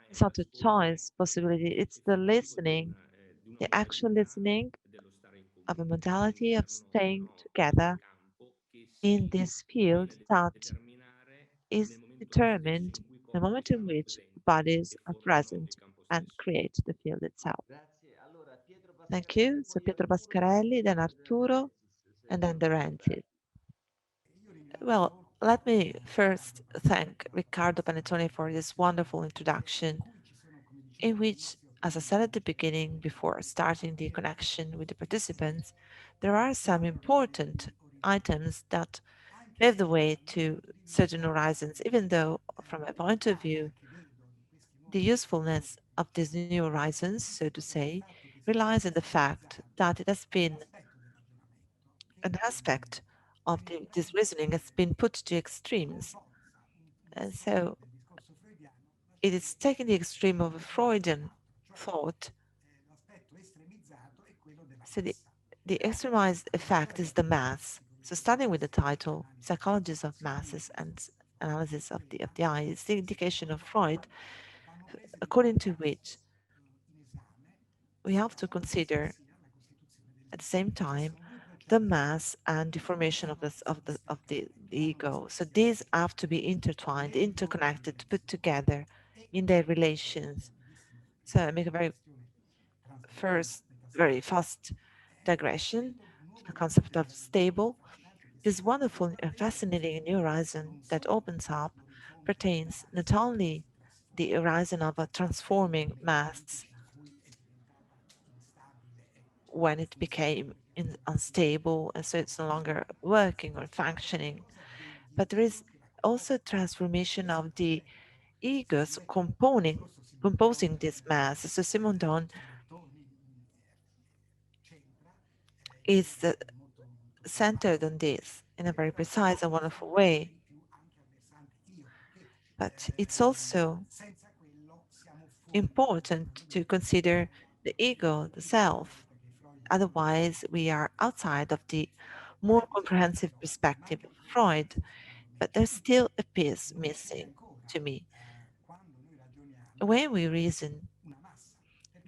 It's not a choice possibility, it's the listening, the actual listening of a modality of staying together in this field that is determined the moment in which bodies are present and create the field itself. Thank you. So Pietro Pascarelli, then Arturo, and then De Renzi. Well, let me first thank Riccardo Panattoni for this wonderful introduction, in which, as I said at the beginning, before starting the connection with the participants, there are some important items that pave the way to certain horizons, even though, from my point of view, the usefulness of these new horizons, so to say, relies on the fact that it has been an aspect of this reasoning has been put to extremes. And so it is taking the extreme of a Freudian thought. So the extremized effect is the mass. So starting with the title, Psychologies of Masses and Analysis of the Eye, is the indication of Freud, according to which we have to consider at the same time the mass and the formation of the ego. So these have to be intertwined, interconnected, put together in their relations. So I make a very fast digression to the concept of stable. This wonderful and fascinating new horizon that opens up pertains not only the horizon of a transforming mass when it became unstable and so it's no longer working or functioning, but there is also transformation of the egos composing this mass. So Simondon is centered on this in a very precise and wonderful way. But it's also important to consider the ego, the self. Otherwise, we are outside of the more comprehensive perspective of Freud. But there's still a piece missing to me. When we reason,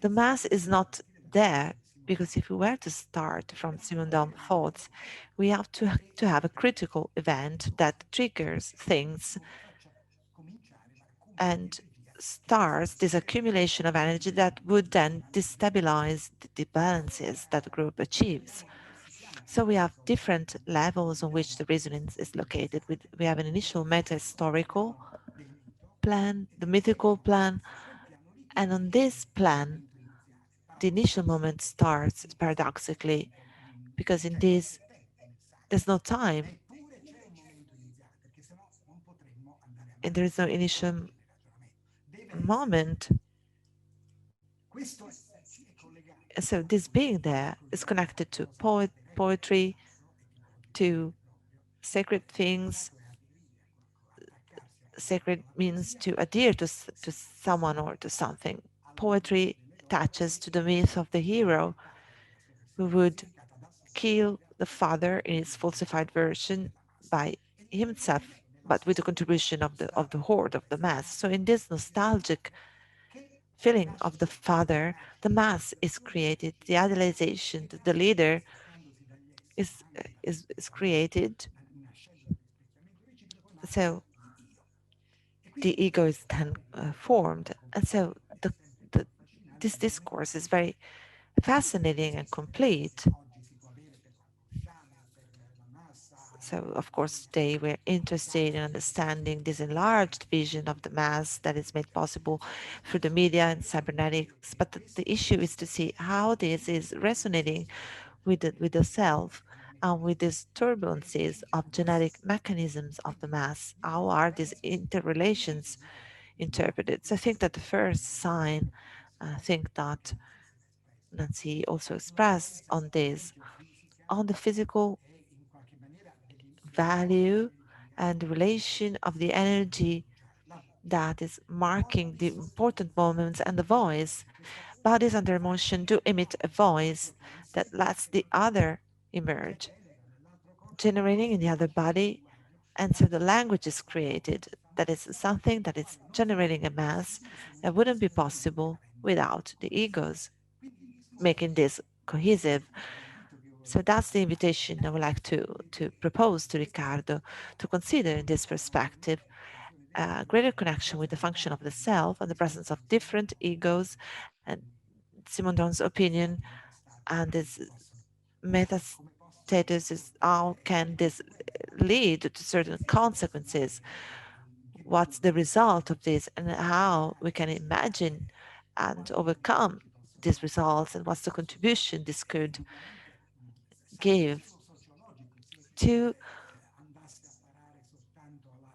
the mass is not there because if we were to start from Simondon thoughts, we have to have a critical event that triggers things and starts this accumulation of energy that would then destabilize the balances that the group achieves. So we have different levels on which the resonance is located. We have an initial meta-historical plan, the mythical plan, and on this plan, the initial moment starts paradoxically, because in this, there's no time, and there is no initial moment. So this being there is connected to poetry, to sacred things. Sacred means to adhere to someone or to something. Poetry attaches to the myth of the hero who would kill the father in its falsified version by himself, but with the contribution of the horde, of the mass. So in this nostalgic feeling of the father, the mass is created, the idealization, the leader is created. So the ego is then formed. And so this discourse is very fascinating and complete. So, of course, today we're interested in understanding this enlarged vision of the mass that is made possible through the media and cybernetics. But the issue is to see how this is resonating with the self and with these turbulences of genetic mechanisms of the mass. How are these interrelations interpreted? So I think that the first sign, I think that Nancy also expressed on this, on the physical value and relation of the energy that is marking the important moments, and the voice. Bodies under emotion do emit a voice that lets the other emerge, generating in the other body. And so the language is created. That is something that is generating a mass that wouldn't be possible without the egos, making this cohesive. So that's the invitation I would like to propose to Riccardo to consider in this perspective a greater connection with the function of the self and the presence of different egos, and Simondon's opinion, and this meta status is how can this lead to certain consequences, what's the result of this, and how we can imagine and overcome these results, and what's the contribution this could give to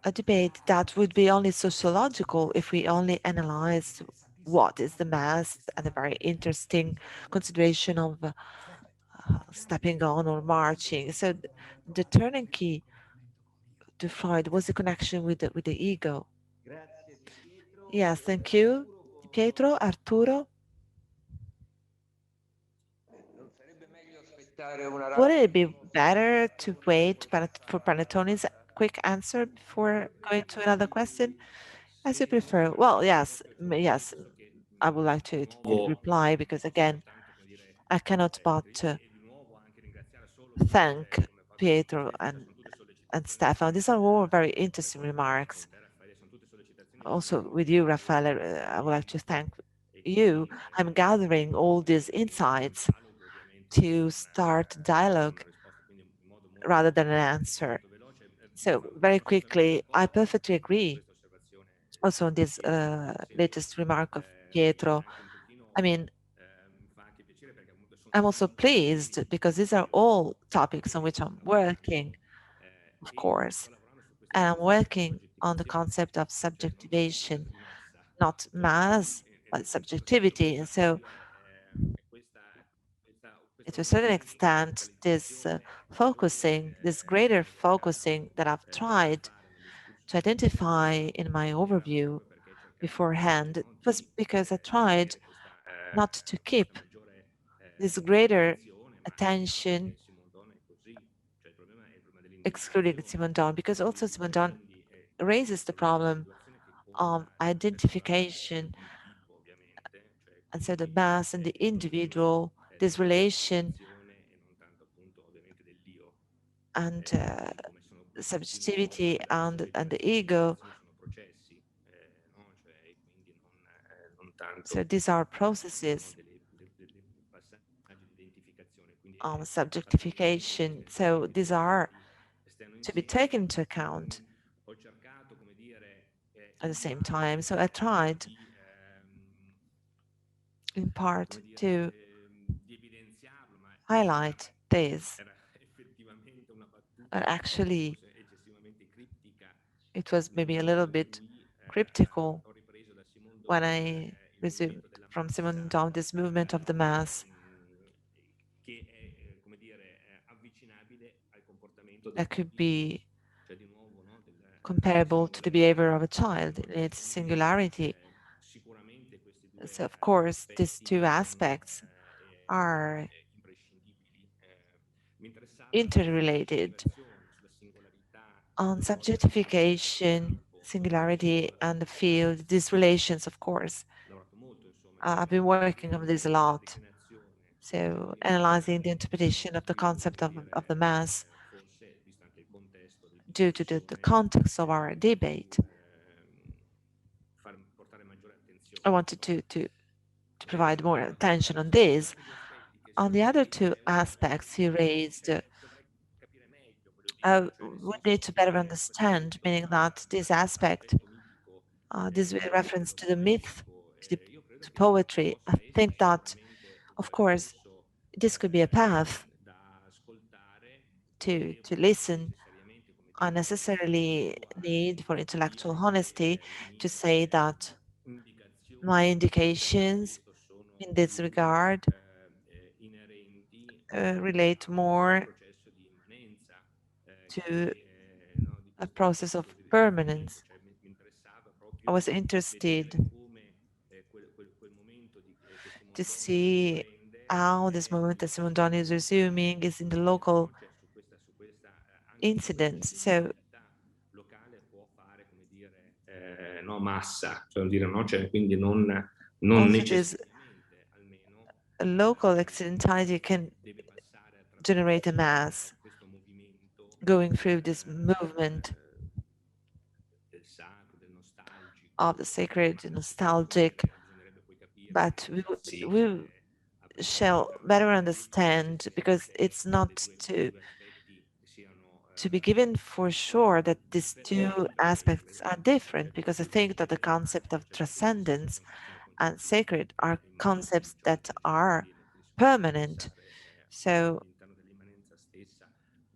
a debate that would be only sociological if we only analyzed what is the mass, and a very interesting consideration of stepping on or marching. So the turning key to Freud was the connection with the ego. Yes, thank you. Pietro, Arturo? Would it be better to wait for Panattoni's quick answer before going to another question? As you prefer. Well, yes, yes, I would like to reply because, again, I cannot but thank Pietro and Stefano. These are all very interesting remarks. Also, with you, Raffaele, I would like to thank you. I'm gathering all these insights to start dialogue rather than an answer. So, very quickly, I perfectly agree also on this latest remark of Pietro. I mean, I'm also pleased because these are all topics on which I'm working, of course, and I'm working on the concept of subjectivation, not mass, but subjectivity. And so, to a certain extent, this focusing, this greater focusing that I've tried to identify in my overview beforehand was because I tried not to keep this greater attention excluding Simondon, because also Simondon raises the problem of identification, and so the mass and the individual, this relation and subjectivity and the ego. So these are processes of subjectification. So these are to be taken into account at the same time. So I tried in part to highlight this. But actually, it was maybe a little bit cryptical when I resumed from Simondon this movement of the mass that could be comparable to the behavior of a child in its singularity. So, of course, these two aspects are interrelated. On subjectification, singularity, and the field, these relations, of course, I've been working on this a lot. So analyzing the interpretation of the concept of the mass due to the context of our debate. I wanted to provide more attention on this. On the other two aspects he raised, we need to better understand, meaning that this aspect, this reference to the myth, to poetry, I think that, of course, this could be a path to listen. Unnecessarily need for intellectual honesty to say that my indications in this regard relate more to a process of permanence. I was interested to see how this moment that Simondoni is resuming is in the local incidents. So no, massa, cioè dire, no? Cioè, quindi non also this local accidentality can generate a mass going through this movement of the sacred, nostalgic, but we shall better understand, because it's not to be given for sure that these two aspects are different, because I think that the concept of transcendence and sacred are concepts that are permanent. So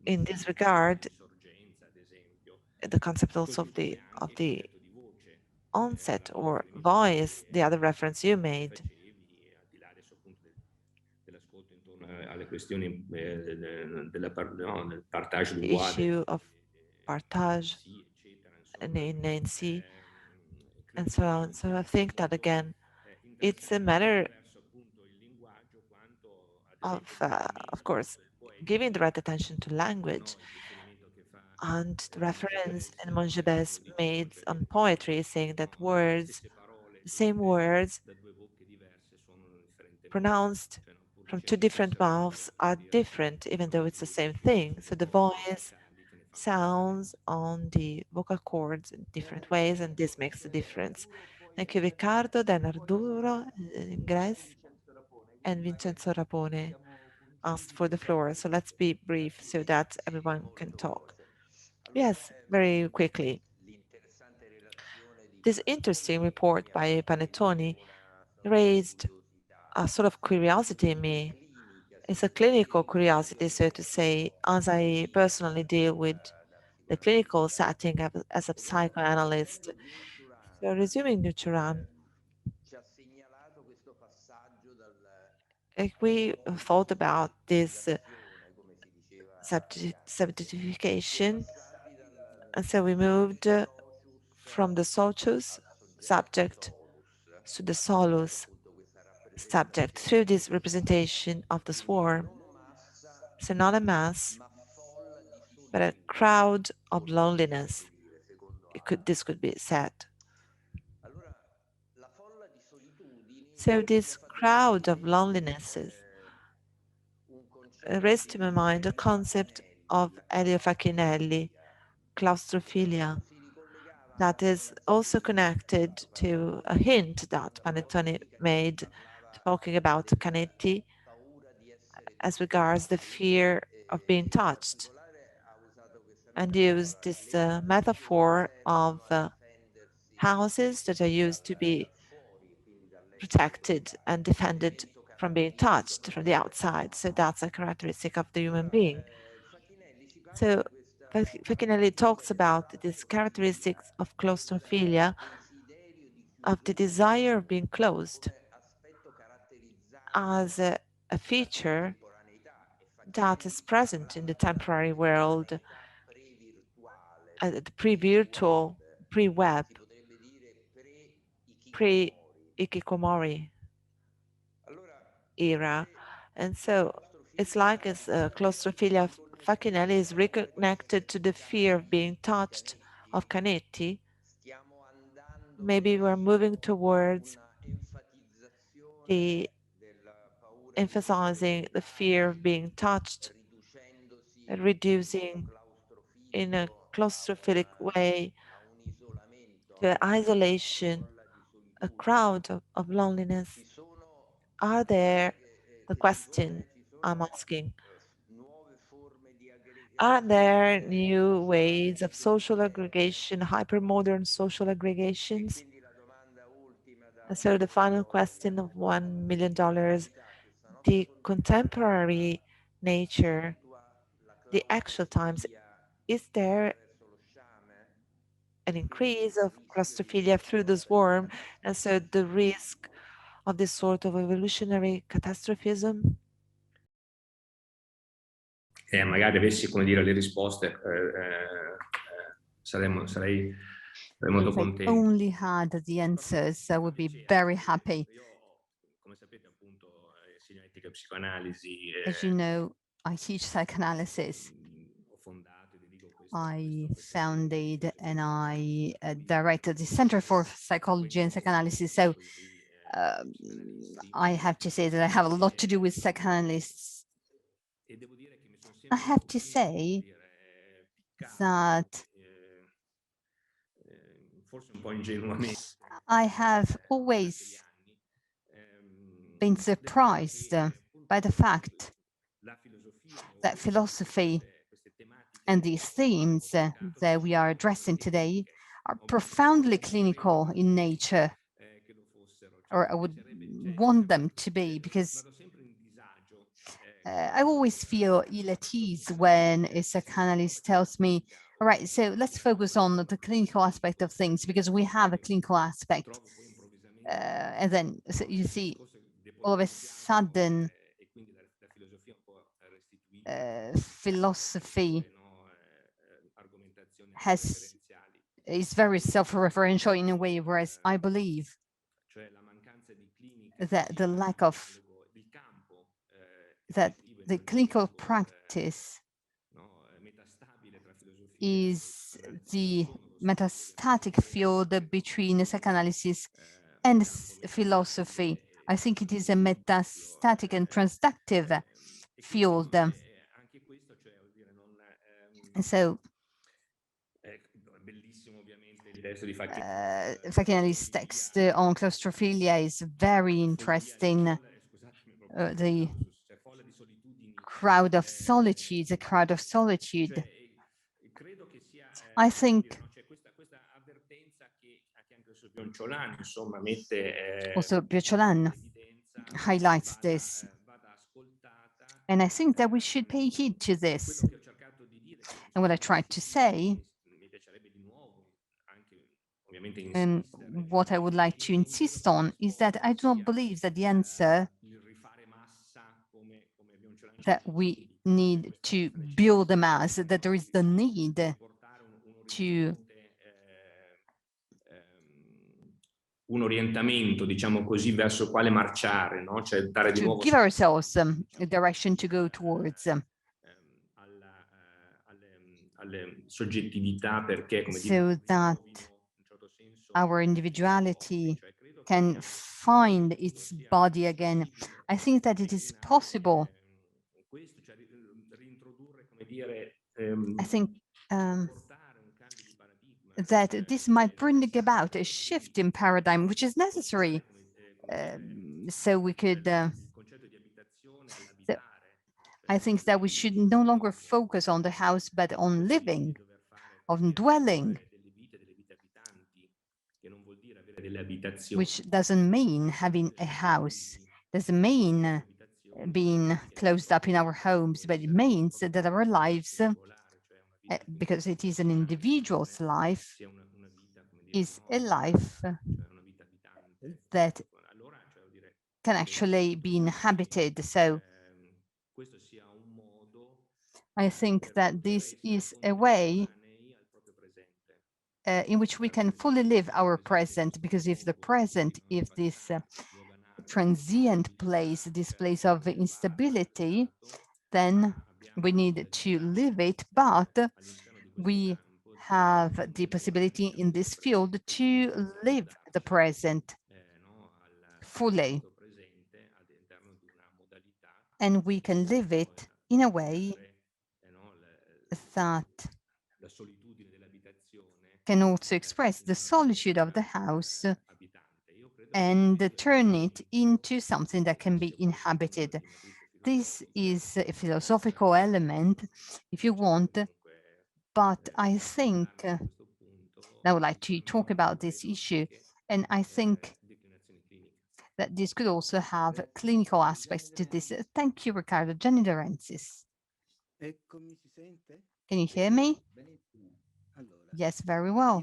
in this regard, the concept also of the onset or voice, the other reference you made, issue of partage in C and so on. So I think that again, it's a matter of course, giving the right attention to language. And the reference in Mongebes made on poetry, saying that words, the same words pronounced from two different mouths are different, even though it's the same thing. So the voice sounds on the vocal cords in different ways, and this makes a difference. Thank you, Riccardo, then Arturo Ingres, and Vincenzo Rapone asked for the floor. So let's be brief so that everyone can talk. Yes, very quickly. This interesting report by Panattoni raised a sort of curiosity in me. It's a clinical curiosity, so to say, as I personally deal with the clinical setting as a psychoanalyst. So resuming Nucharan, we thought about this subjectification, and so we moved from the socius subject to the solus subject through this representation of the swarm. So not a mass, but a crowd of loneliness. This could be said. So this crowd of lonelinesses raised to my mind the concept of Elio Facchinelli, claustrophilia, that is also connected to a hint that Panattoni made, talking about Canetti as regards the fear of being touched, and used this metaphor of houses that are used to be protected and defended from being touched from the outside. So that's a characteristic of the human being. So Facchinelli talks about these characteristics of claustrophilia, of the desire of being closed, as a feature that is present in the temporary world, the pre-virtual, pre-web, pre-ikikomori era. And so it's like it's claustrophilia Facchinelli is reconnected to the fear of being touched of Canetti, maybe we're moving towards the emphasizing the fear of being touched and reducing in a claustrophilic way to isolation, a crowd of loneliness. Are there, the question I'm asking, are there new ways of social aggregation, hypermodern social aggregations? And so the final question of $1 million, the contemporary nature, the actual times, is there an increase of claustrophilia through the swarm, and so the risk of this sort of evolutionary catastrophism? Magari avessi, come dire, le risposte, sarei molto If I contento. only had the answers, I would be very happy. Come sapete, appunto, insegno etica e psicoanalisi. As you know, I teach psychoanalysis. Ho fondato e dirigo questo I founded and I directed the Center for Psychology and Psychoanalysis. So I have to say that I have a lot to do with psychoanalysts. I have to say that I have always been surprised by the fact that philosophy and these themes that we are addressing today are profoundly clinical in nature, or I would want them to be, because I always feel ill at ease when a psychoanalyst tells me, all right, so let's focus on the clinical aspect of things, because we have a clinical aspect. And then so you see, all of a sudden, philosophy is very self-referential in a way, whereas I believe that the lack of that the clinical practice is the metastatic field between psychoanalysis and philosophy. I think it is a metastatic and transductive field. And so Facchinelli's text on claustrophilia is very interesting. The crowd of solitude, the crowd of solitude. I think also Bracalenti highlights this. And I think that we should pay heed to this. And what I tried to say, and what I would like to insist on, is that I do not believe that the answer that we need to build a mass, that there is the need to un orientamento, diciamo così, verso quale marciare, no? Cioè dare di nuovo give ourselves a direction to go towards. Alle soggettività, perché, come so that our individuality can find its body again. I think that it is possible. I think that this might bring about a shift in paradigm, which is necessary. So we could. So I think that we should no longer focus on the house, but on living, on dwelling, which doesn't mean having a house, doesn't mean being closed up in our homes, but it means that our lives, because it is an individual's life, is a life that can actually be inhabited. So I think that this is a way in which we can fully live our present, because if the present, if this transient place, this place of instability, then We need to live it, but we have the possibility in this field to live the present fully. And we can live it in a way that can also express the solitude of the house and turn it into something that can be inhabited. This is a philosophical element, if you want, but I think I would like to talk about this issue, and I think that this could also have clinical aspects to this. Thank you, Riccardo. Jenny Lorensis. Can you hear me? Yes, very well.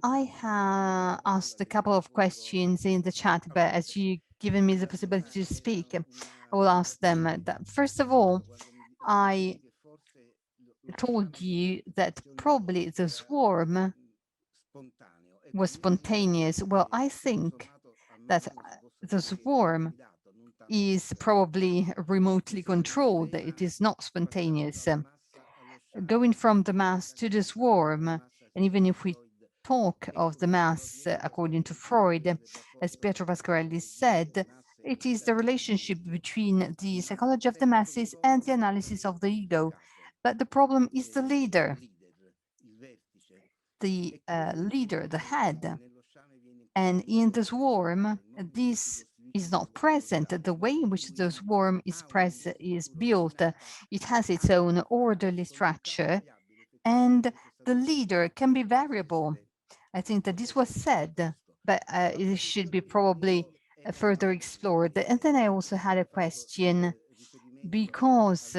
I have asked a couple of questions in the chat, but as you given me the possibility to speak, I will ask them. First of all, I told you that probably the swarm was spontaneous. Well, I think that the swarm is probably remotely controlled. It is not spontaneous. Going from the mass to the swarm, and even if we talk of the mass according to Freud, as Pietro Pasquarelli said, it is the relationship between the psychology of the masses and the analysis of the ego. But the problem is the leader, the head. And in the swarm, this is not present. The way in which the swarm is built, it has its own orderly structure, and the leader can be variable. I think that this was said, but it should be probably further explored. And then I also had a question, because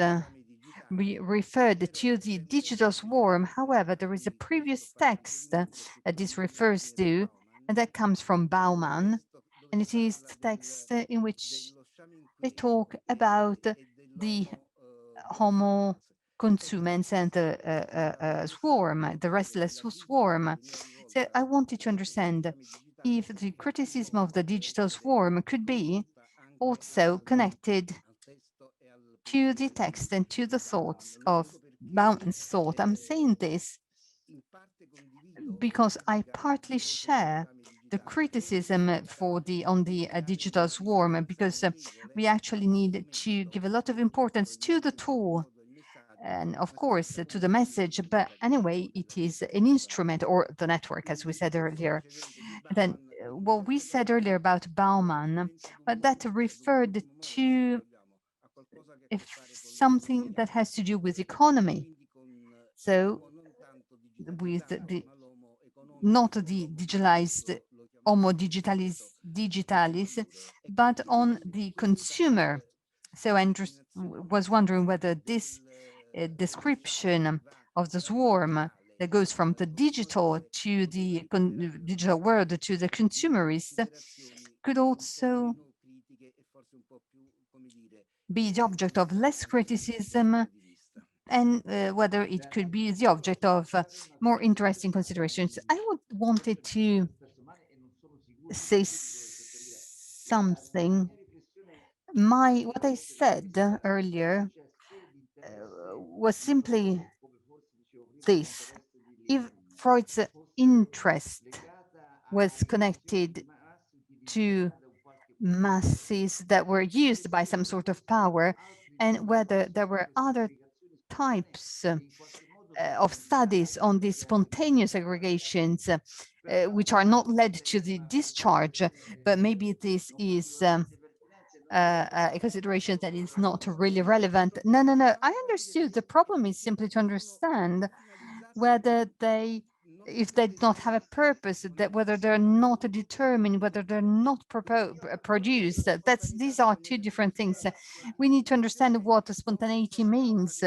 we referred to the digital swarm. However, there is a previous text that this refers to, and that comes from Bauman, and it is the text in which they talk about the Homo consumens and the swarm, the restless swarm. So I wanted to understand if the criticism of the digital swarm could be also connected to the text and to the thoughts of Bauman's thought. I'm saying this because I partly share the criticism on the digital swarm, because we actually need to give a lot of importance to the tool and of course to the message, but anyway it is an instrument, or the network, as we said earlier. Then what we said earlier about Bauman, but that referred to something that has to do with economy. So with the not the digitalized Homo digitalis, but on the consumer. So I was wondering whether this description of the swarm that goes from the digital to the digital world to the consumerist could also be the object of less criticism, and whether it could be the object of more interesting considerations. I wanted to say something. What I said earlier was simply this. If Freud's interest was connected to masses that were used by some sort of power, and whether there were other types of studies on these spontaneous aggregations which are not led to the discharge, but maybe this is a consideration that is not really relevant. No, I understood. The problem is simply to understand whether if they don't have a purpose, that whether they're not determined, whether they're not produced. These are two different things. We need to understand what spontaneity means.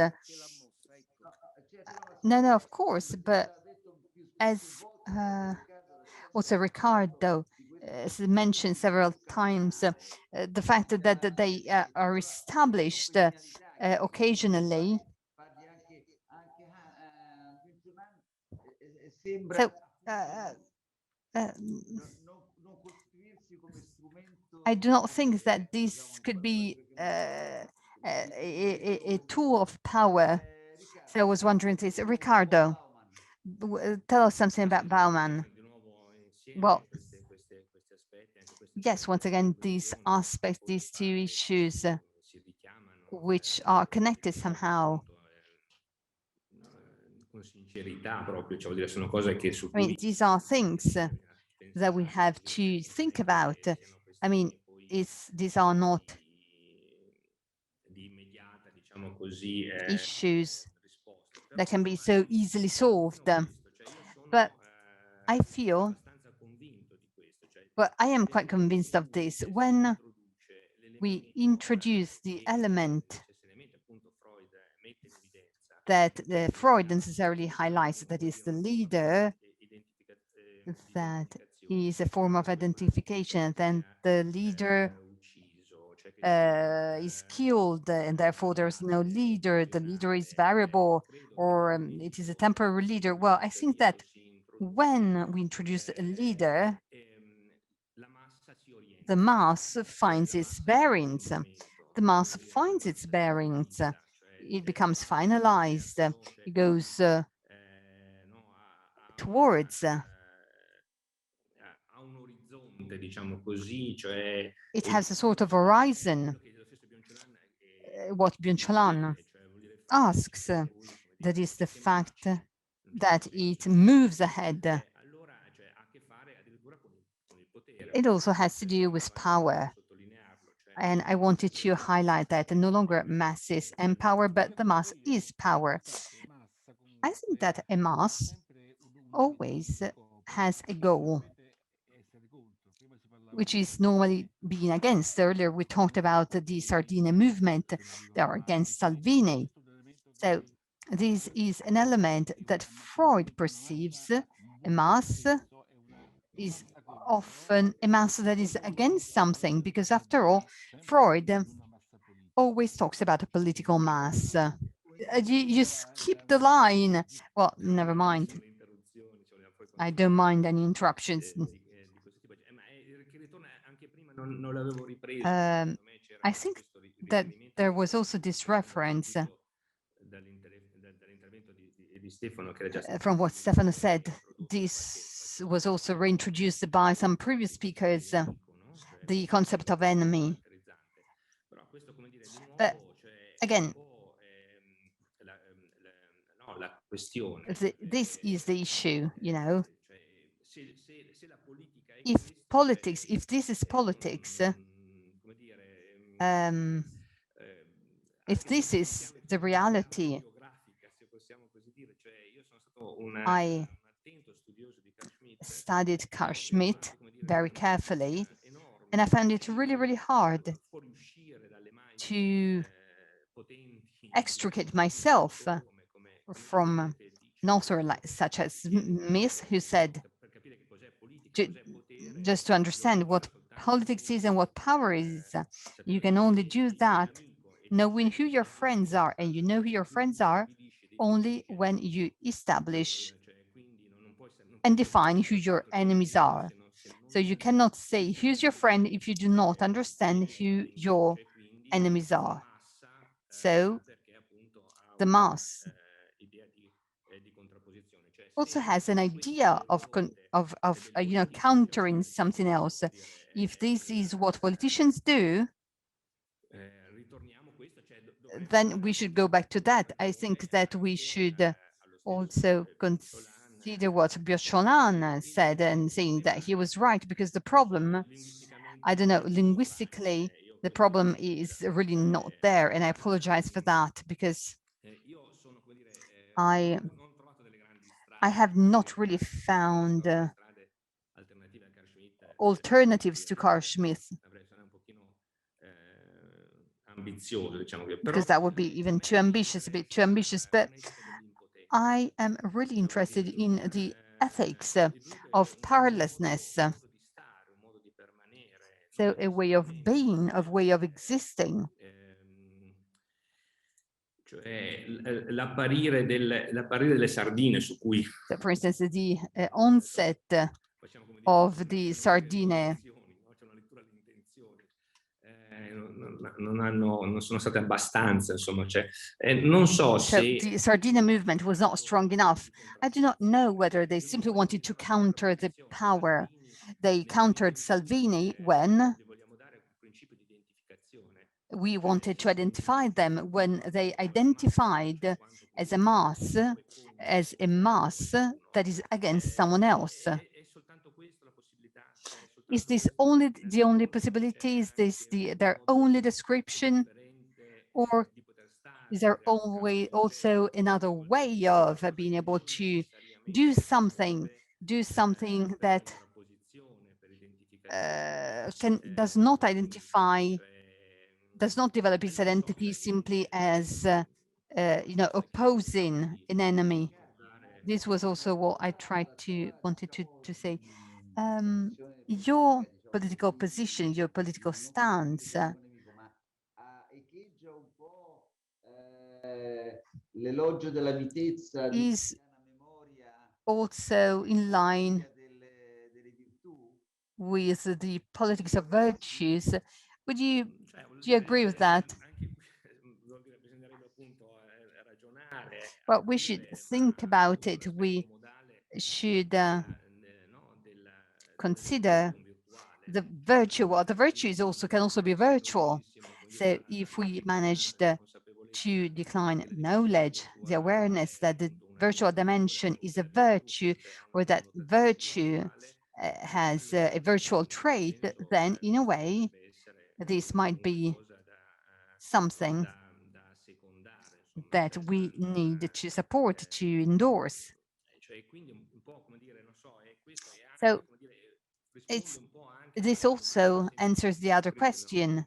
No, of course, but as also Riccardo mentioned several times, the fact that they are established occasionally. So I do not think that this could be a tool of power. So I was wondering this, Riccardo, tell us something about Bauman. Well, yes, once again, these aspects, these two issues, which are connected somehow. I mean, these are things that we have to think about. I mean, these are not issues that can be so easily solved. But I feel, well, I am quite convinced of this. When we introduce the element that Freud necessarily highlights, that is the leader, that is a form of identification, then the leader is killed, and therefore there's no leader, the leader is variable, or it is a temporary leader. Well, I think that when we introduce a leader, the mass finds its bearings. The mass finds its bearings. It becomes finalized. It goes towards. It has a sort of horizon. What Bionciolan asks, that is the fact that it moves ahead. It also has to do with power. And I wanted to highlight that no longer masses and power, but the mass is power. I think that a mass always has a goal, which is normally being against. Earlier, we talked about the Sardinia movement. They are against Salvini. So this is an element that Freud perceives. A mass is often a mass that is against something, because after all, Freud always talks about a political mass. You skip the line. Well, never mind. I don't mind any interruptions. I think that there was also this reference from what Stefano said. This was also reintroduced by some previous speakers, the concept of enemy. But again, this is the issue, you know. If politics, if this is politics, if this is the reality, I studied Carl Schmitt very carefully, and I found it really, really hard to extricate myself from an author such as Smith, who said, just to understand what politics is and what power is, you can only do that knowing who your friends are, and you know who your friends are only when you establish and define who your enemies are. So you cannot say who's your friend if you do not understand who your enemies are. So the mass also has an idea of countering something else. If this is what politicians do, then we should go back to that. I think that we should also consider what Bionciolan said, and saying that he was right, because the problem, I don't know, linguistically, the problem is really not there. And I apologize for that, because I have not really found alternatives to Carl Schmitt, because that would be even too ambitious, a bit too ambitious. But I am really interested in the ethics of powerlessness. So a way of being, a way of existing. L'apparire delle sardine su cui... So for instance, the onset of the sardine. non sono state abbastanza, insomma, cioè, non so So se... the Sardinia movement was not strong enough. I do not know whether they simply wanted to counter the power. They countered Salvini when we wanted to identify them, when they identified as a mass that is against someone else. Is this only the only possibility? Is this their only description? Or is there always also another way of being able to do something that does not develop its identity simply as opposing an enemy? This was also what I wanted to say. Your political position, your political stance is also in line with the politics of virtues. Do you agree with that? Well, we should think about it. We should consider the virtue. Well, the virtue can also be virtual. So if we managed to decline knowledge, the awareness that the virtual dimension is a virtue, or that virtue has a virtual trait, then in a way, this might be something that we need to support, to endorse. So this also answers the other question.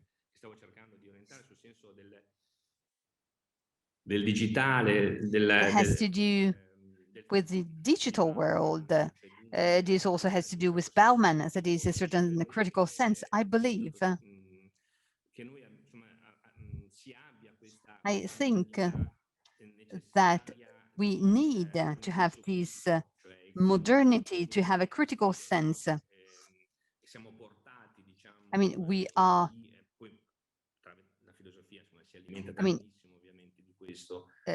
It has to do with the digital world. This also has to do with Bauman, that is a certain critical sense, I believe. I think that we need to have this modernity, to have a critical sense. I mean,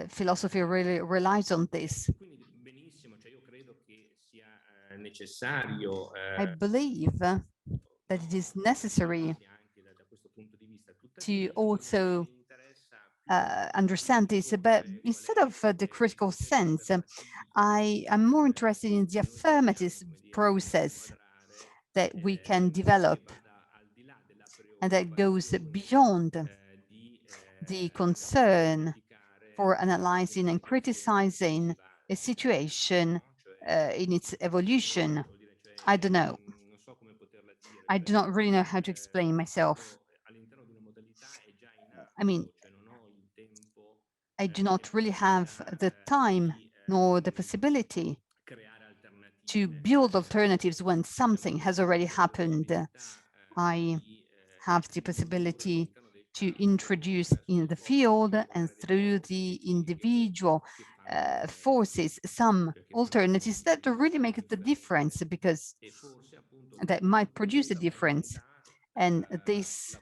philosophy really relies on this. I believe that it is necessary to also understand this, but instead of the critical sense, I am more interested in the affirmative process that we can develop and that goes beyond the concern for analyzing and criticizing a situation in its evolution. I don't know. I do not really know how to explain myself. I mean, I do not really have the time nor the possibility to build alternatives when something has already happened. I have the possibility to introduce in the field and through the individual forces some alternatives that really make the difference, because that might produce a difference. And this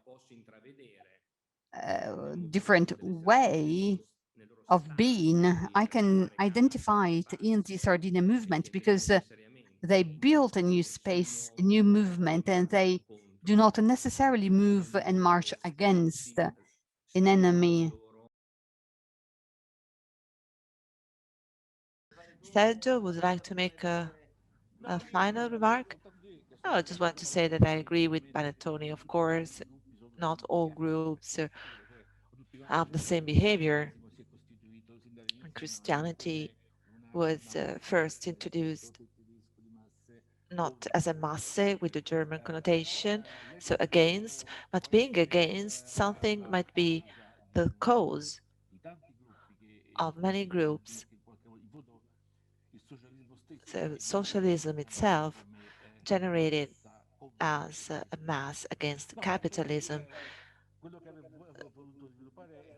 different way of being, I can identify it in the Sardinia movement, because they built a new space, a new movement, and they do not necessarily move and march against an enemy. Sergio would like to make a final remark. No, I just want to say that I agree with Panattoni. Of course, not all groups have the same behavior. Christianity was first introduced not as a masse with the German connotation, so against, but being against something might be the cause of many groups. So socialism itself generated as a mass against capitalism.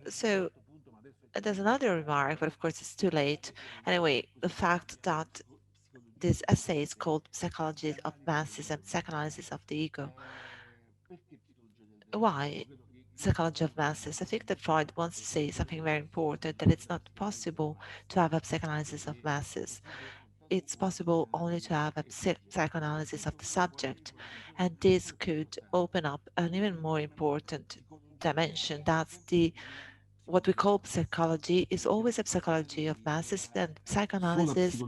So there's another remark, but of course it's too late. Anyway, the fact that this essay is called Psychology of Masses and Psychoanalysis of the Ego. Why? psychology of masses. I think that Freud wants to say something very important, that it's not possible to have a psychoanalysis of masses. It's possible only to have a psychoanalysis of the subject, and this could open up an even more important dimension. That's what we call psychology is always a psychology of masses, and psychoanalysis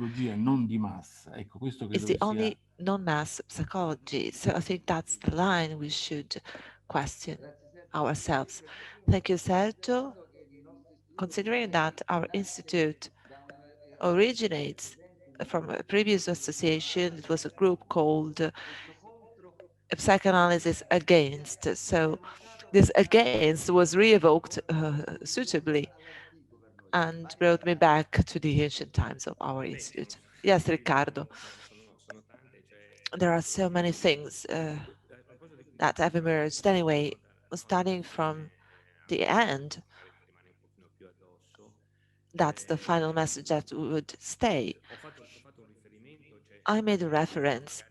is the only non-mass psychology. So I think that's the line we should question ourselves. Thank you, Sergio. Considering that our institute originates from a previous association, it was a group called Psychoanalysis Against. So this against was re-evoked suitably and brought me back to the ancient times of our institute. Yes, Riccardo. There are so many things that have emerged. Anyway, starting from the end, that's the final message that would stay. I made a reference.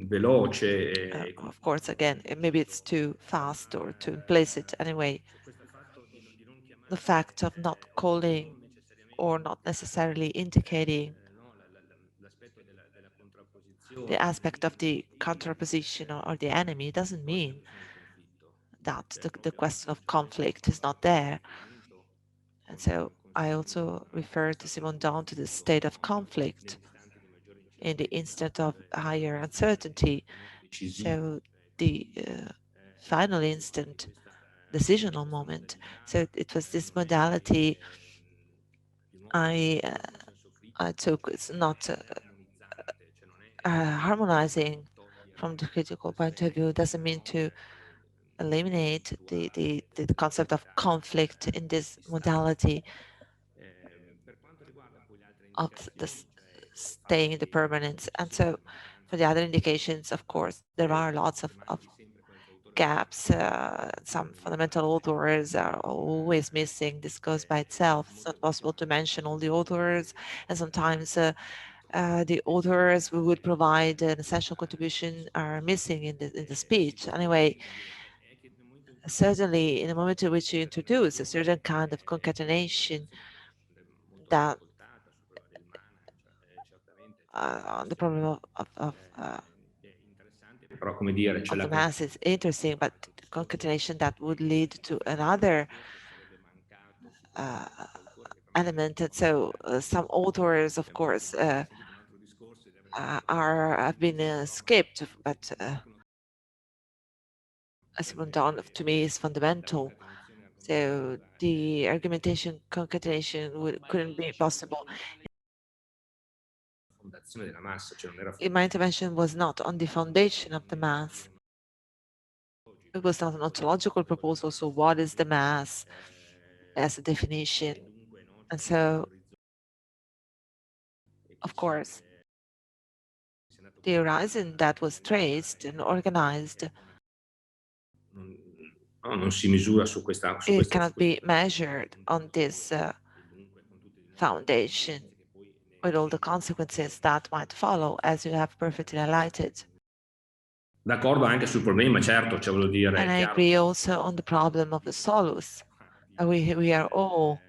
Veloce. Of course, again, maybe it's too fast or too implicit. Anyway, the fact of not calling or not necessarily indicating the aspect of the contraposition or the enemy doesn't mean that the question of conflict is not there. And so I also refer to Simon Down to the state of conflict in the instant of higher uncertainty. So the final instant, decisional moment. So it was this modality I took. It's not harmonizing from the critical point of view. Doesn't mean to eliminate the concept of conflict in this modality of the staying, the permanence. And so for the other indications, of course, there are lots of gaps. Some fundamental authors are always missing. This goes by itself. It's not possible to mention all the authors, and sometimes the authors who would provide an essential contribution are missing in the speech. Anyway, certainly in the moment in which you introduce a certain kind of concatenation that on the problem of the mass is interesting, but concatenation that would lead to another element. And so some authors, of course, have been skipped, but as went on, to me, is fundamental. So the argumentation concatenation couldn't be possible. My intervention was not on the foundation of the mass. It was not an ontological proposal. So what is the mass as a definition? And so, of course, the horizon that was traced and organized, it cannot be measured on this foundation with all the consequences that might follow, as you have perfectly highlighted. D'accordo anche sul problema, certo, cioè voglio dire. And I agree also on the problem of the solus. We are all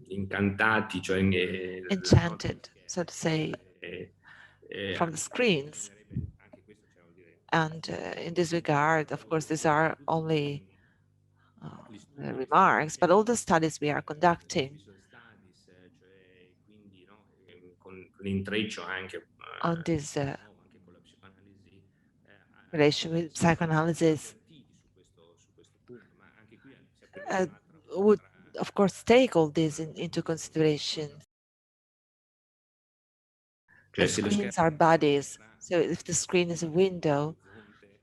incantati, cioè enchanted, so to say, from the screens. And in this regard, of course, these are only remarks, but all the studies we are conducting on this relation with psychoanalysis would, of course, take all this into consideration. The screens are bodies, so if the screen is a window,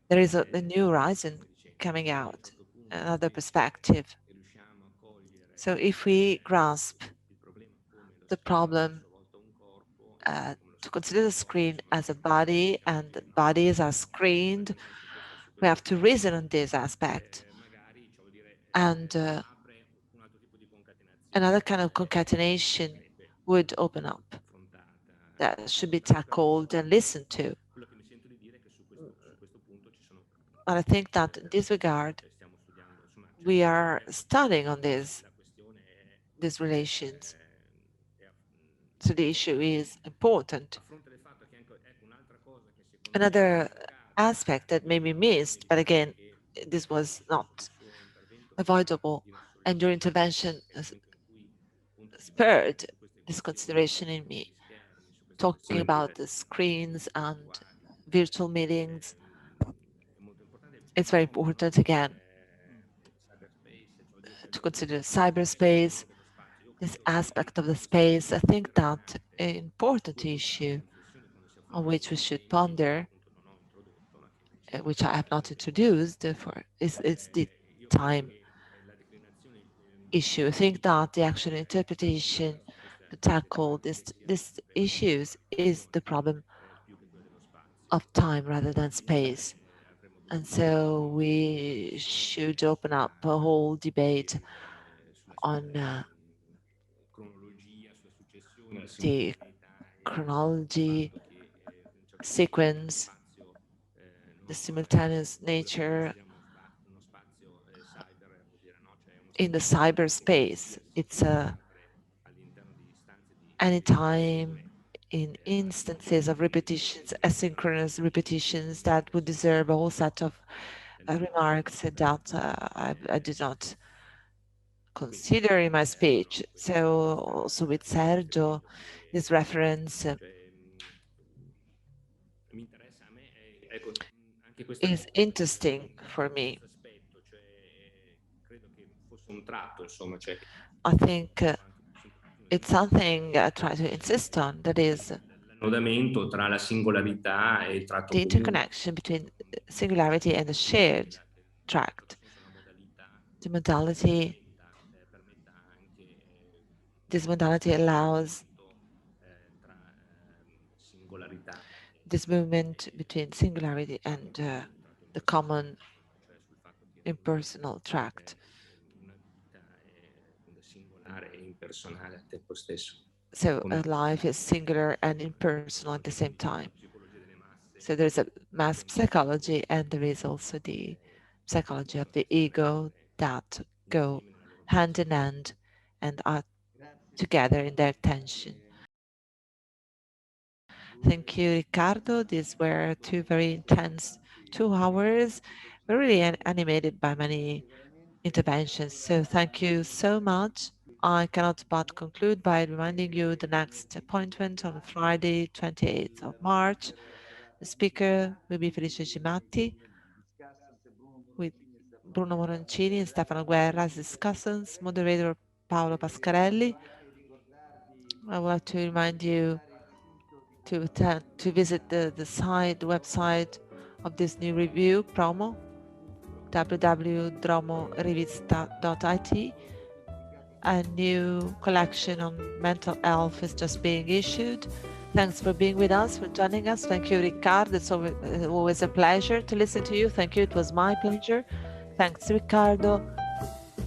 there is a new horizon coming out, another perspective. So if we grasp the problem to consider the screen as a body and the bodies are screened, we have to reason on this aspect. And another kind of concatenation would open up. that should be tackled and listened to. But I think that in this regard, we are studying on these relations. So the issue is important. Another aspect that may be missed, but again, this was not avoidable, and your intervention spurred this consideration in me, talking about the screens and virtual meetings. It's very important, again, to consider cyberspace, this aspect of the space. I think that an important issue on which we should ponder, which I have not introduced, is the time issue. I think that the actual interpretation to tackle these issues is the problem of time rather than space. And so we should open up a whole debate on the chronology, sequence, the simultaneous nature in the cyberspace. It's anytime in instances of repetitions, asynchronous repetitions that would deserve a whole set of remarks that I did not consider in my speech. So also with Sergio, this reference is interesting for me. I think it's something I try to insist on, that is the interconnection between singularity and the shared tract. The modality, this modality allows this movement between singularity and the common impersonal tract. So a life is singular and impersonal at the same time. So there's a mass psychology, and there is also the psychology of the ego that go hand in hand and are together in their tension. Thank you, Riccardo. These were two very intense 2 hours. We're really animated by many interventions. So thank you so much. I cannot but conclude by reminding you the next appointment on Friday, 28th of March. The speaker will be Felice Gimatti with Bruno Moroncini and Stefano Guerra as discussants, moderator Paolo Pascarelli. I would like to remind you to visit the website of this new review promo, www.dromorivista.it. A new collection on mental health is just being issued. Thanks for being with us, for joining us. Thank you, Riccardo. It's always a pleasure to listen to you. Thank you. It was my pleasure. Thanks, Riccardo.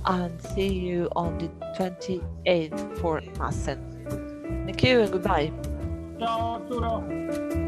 And see you on the 28th for Massen. Thank you and goodbye. Ciao Arturo.